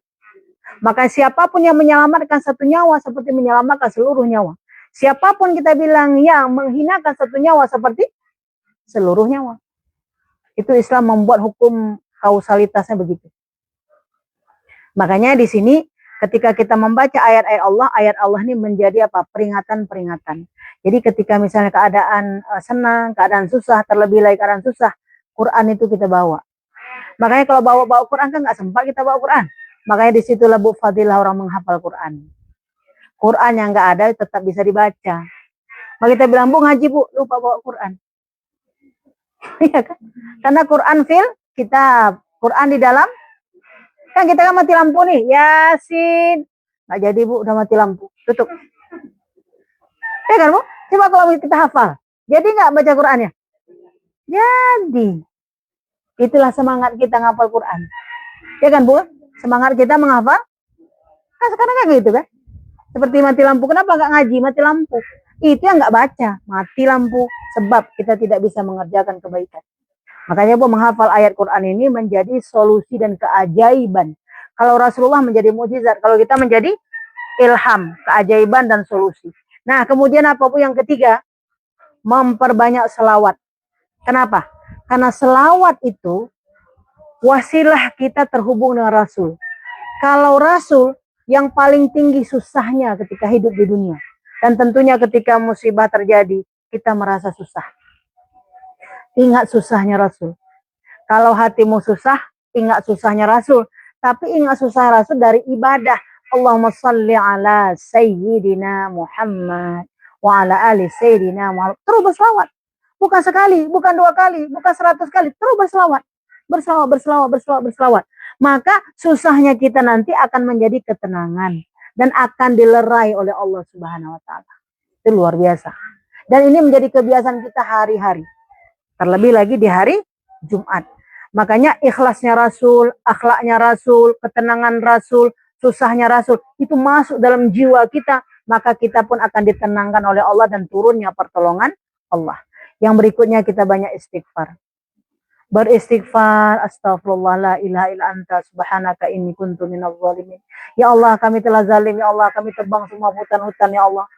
Maka siapapun yang menyelamatkan satu nyawa seperti menyelamatkan seluruh nyawa. Siapapun kita bilang yang menghinakan satu nyawa seperti seluruh nyawa. Itu Islam membuat hukum kausalitasnya begitu. Makanya di sini ketika kita membaca ayat Allah ini menjadi apa? Peringatan-peringatan. Jadi ketika misalnya keadaan senang, keadaan susah, terlebih lagi keadaan susah, Quran itu kita bawa. Makanya kalau bawa Quran kan nggak sempat kita bawa Quran. Makanya disitulah Bu fadilah orang menghafal Quran. Quran yang nggak ada tetap bisa dibaca. Maka kita bilang Bu ngaji Bu, lupa bawa Quran. Iya kan? Karena Quran fil kitab, Quran di dalam, kan kita kan mati lampu nih, Yasin. Nggak jadi Bu, udah mati lampu, tutup. Ya kan Bu? Coba kalau kita hafal, jadi nggak baca Qurannya? Jadi. Itulah semangat kita ngapal Quran. Ya kan Bu? Semangat kita menghafal. Kan sekarang kan gitu kan? Seperti mati lampu. Kenapa nggak ngaji? Mati lampu. Itu yang nggak baca. Mati lampu. Sebab kita tidak bisa mengerjakan kebaikan. Makanya Bu, menghafal ayat Quran ini menjadi solusi dan keajaiban. Kalau Rasulullah menjadi mukjizat, kalau kita menjadi ilham, keajaiban dan solusi. Nah, kemudian apa Bu yang ketiga? Memperbanyak selawat. Kenapa? Karena selawat itu wasilah kita terhubung dengan Rasul. Kalau Rasul yang paling tinggi susahnya ketika hidup di dunia. Dan tentunya ketika musibah terjadi, kita merasa susah. Ingat susahnya Rasul. Kalau hatimu susah, ingat susahnya Rasul. Tapi ingat susah Rasul dari ibadah. Allahumma salli ala Sayyidina Muhammad wa ala ali Sayyidina Muhammad. Terus berselawat. Bukan sekali, bukan 2 kali, bukan 100 kali. Terus berselawat. Berselawat. Maka susahnya kita nanti akan menjadi ketenangan. Dan akan dilerai oleh Allah Subhanahu wa Ta'ala. Itu luar biasa. Dan ini menjadi kebiasaan kita hari-hari. Terlebih lagi di hari Jumat. Makanya ikhlasnya Rasul, akhlaknya Rasul, ketenangan Rasul, susahnya Rasul, itu masuk dalam jiwa kita. Maka kita pun akan ditenangkan oleh Allah dan turunnya pertolongan Allah. Yang berikutnya kita banyak istighfar. Beristighfar, astagfirullah la ilaha illa anta subhanaka inni kuntu minadz zalimin. Ya Allah, kami telah zalim, ya Allah, kami terbang semua hutan-hutan, ya Allah.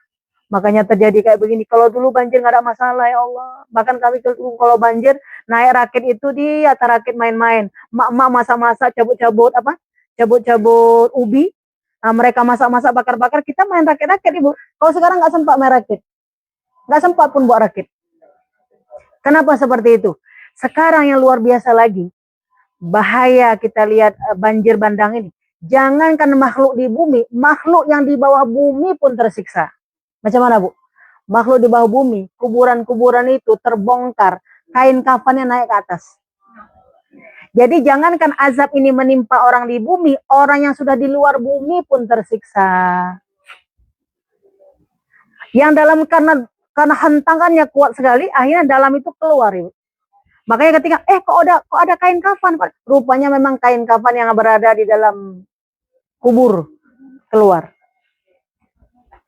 Makanya terjadi kayak begini. Kalau dulu banjir nggak ada masalah, ya Allah. Bahkan kami kalau banjir naik rakit itu di atas rakit main-main. Mak-mak masak-masak, cabut-cabut apa? Cabut-cabut ubi. Nah, mereka masak-masak, bakar-bakar, kita main rakit-rakit, Ibu. Kalau sekarang nggak sempat main rakit. Nggak sempat pun buat rakit. Kenapa seperti itu? Sekarang yang luar biasa lagi, bahaya kita lihat banjir bandang ini. Jangankan makhluk di bumi, makhluk yang di bawah bumi pun tersiksa. Macam mana Bu? Makhluk di bawah bumi, kuburan-kuburan itu terbongkar, kain kafannya naik ke atas. Jadi jangankan azab ini menimpa orang di bumi, orang yang sudah di luar bumi pun tersiksa. Yang dalam karena hentangannya kuat sekali, akhirnya dalam itu keluar, Ibu. Makanya ketika kok ada kain kafan, rupanya memang kain kafan yang berada di dalam kubur keluar.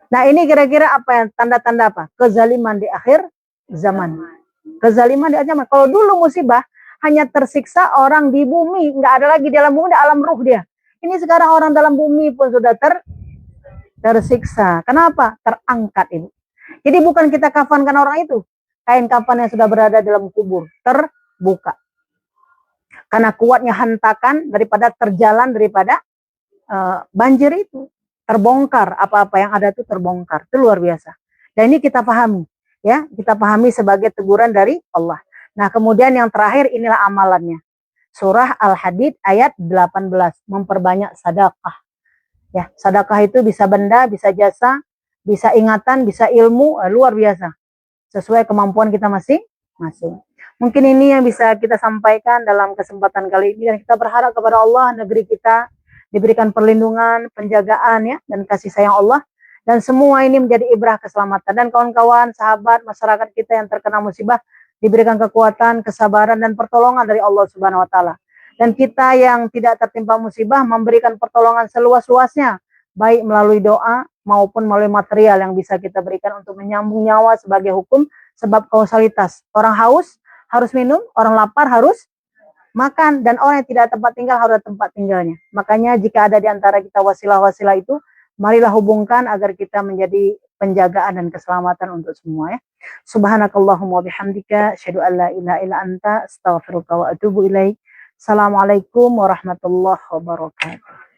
Nah, ini kira-kira apa yang tanda-tanda apa? Kezaliman di akhir zaman. Kezaliman di akhir zaman. Kalau dulu musibah hanya tersiksa orang di bumi, nggak ada lagi dalam bumi, di alam ruh dia. Ini sekarang orang dalam bumi pun sudah tersiksa. Kenapa? Terangkat ini. Jadi bukan kita kafankan orang itu, kain kafan yang sudah berada dalam kubur terbuka. Karena kuatnya hentakan daripada terjalan daripada banjir itu. Terbongkar, apa-apa yang ada itu terbongkar. Itu luar biasa. Dan ini kita pahami. Ya, kita pahami sebagai teguran dari Allah. Nah, kemudian yang terakhir inilah amalannya. Surah Al-Hadid ayat 18. Memperbanyak sedekah. Ya, sedekah itu bisa benda, bisa jasa, bisa ingatan, bisa ilmu, luar biasa. Sesuai kemampuan kita masing-masing. Mungkin ini yang bisa kita sampaikan dalam kesempatan kali ini. Dan kita berharap kepada Allah, negeri kita diberikan perlindungan, penjagaan ya, dan kasih sayang Allah. Dan semua ini menjadi ibrah keselamatan. Dan kawan-kawan, sahabat, masyarakat kita yang terkena musibah, diberikan kekuatan, kesabaran, dan pertolongan dari Allah Subhanahu wa Ta'ala. Dan kita yang tidak tertimpa musibah, memberikan pertolongan seluas-luasnya, baik melalui doa maupun melalui material yang bisa kita berikan untuk menyambung nyawa sebagai hukum sebab kausalitas. Orang haus harus minum, orang lapar harus makan, dan orang yang tidak tempat tinggal harus ada tempat tinggalnya. Makanya jika ada di antara kita wasilah-wasilah itu, marilah hubungkan agar kita menjadi penjagaan dan keselamatan untuk semua ya. Subhanakallahumma bihamdika asyhadu an la ilaha illa anta astaghfiruka wa atubu ilaik. Assalamualaikum warahmatullahi wabarakatuh.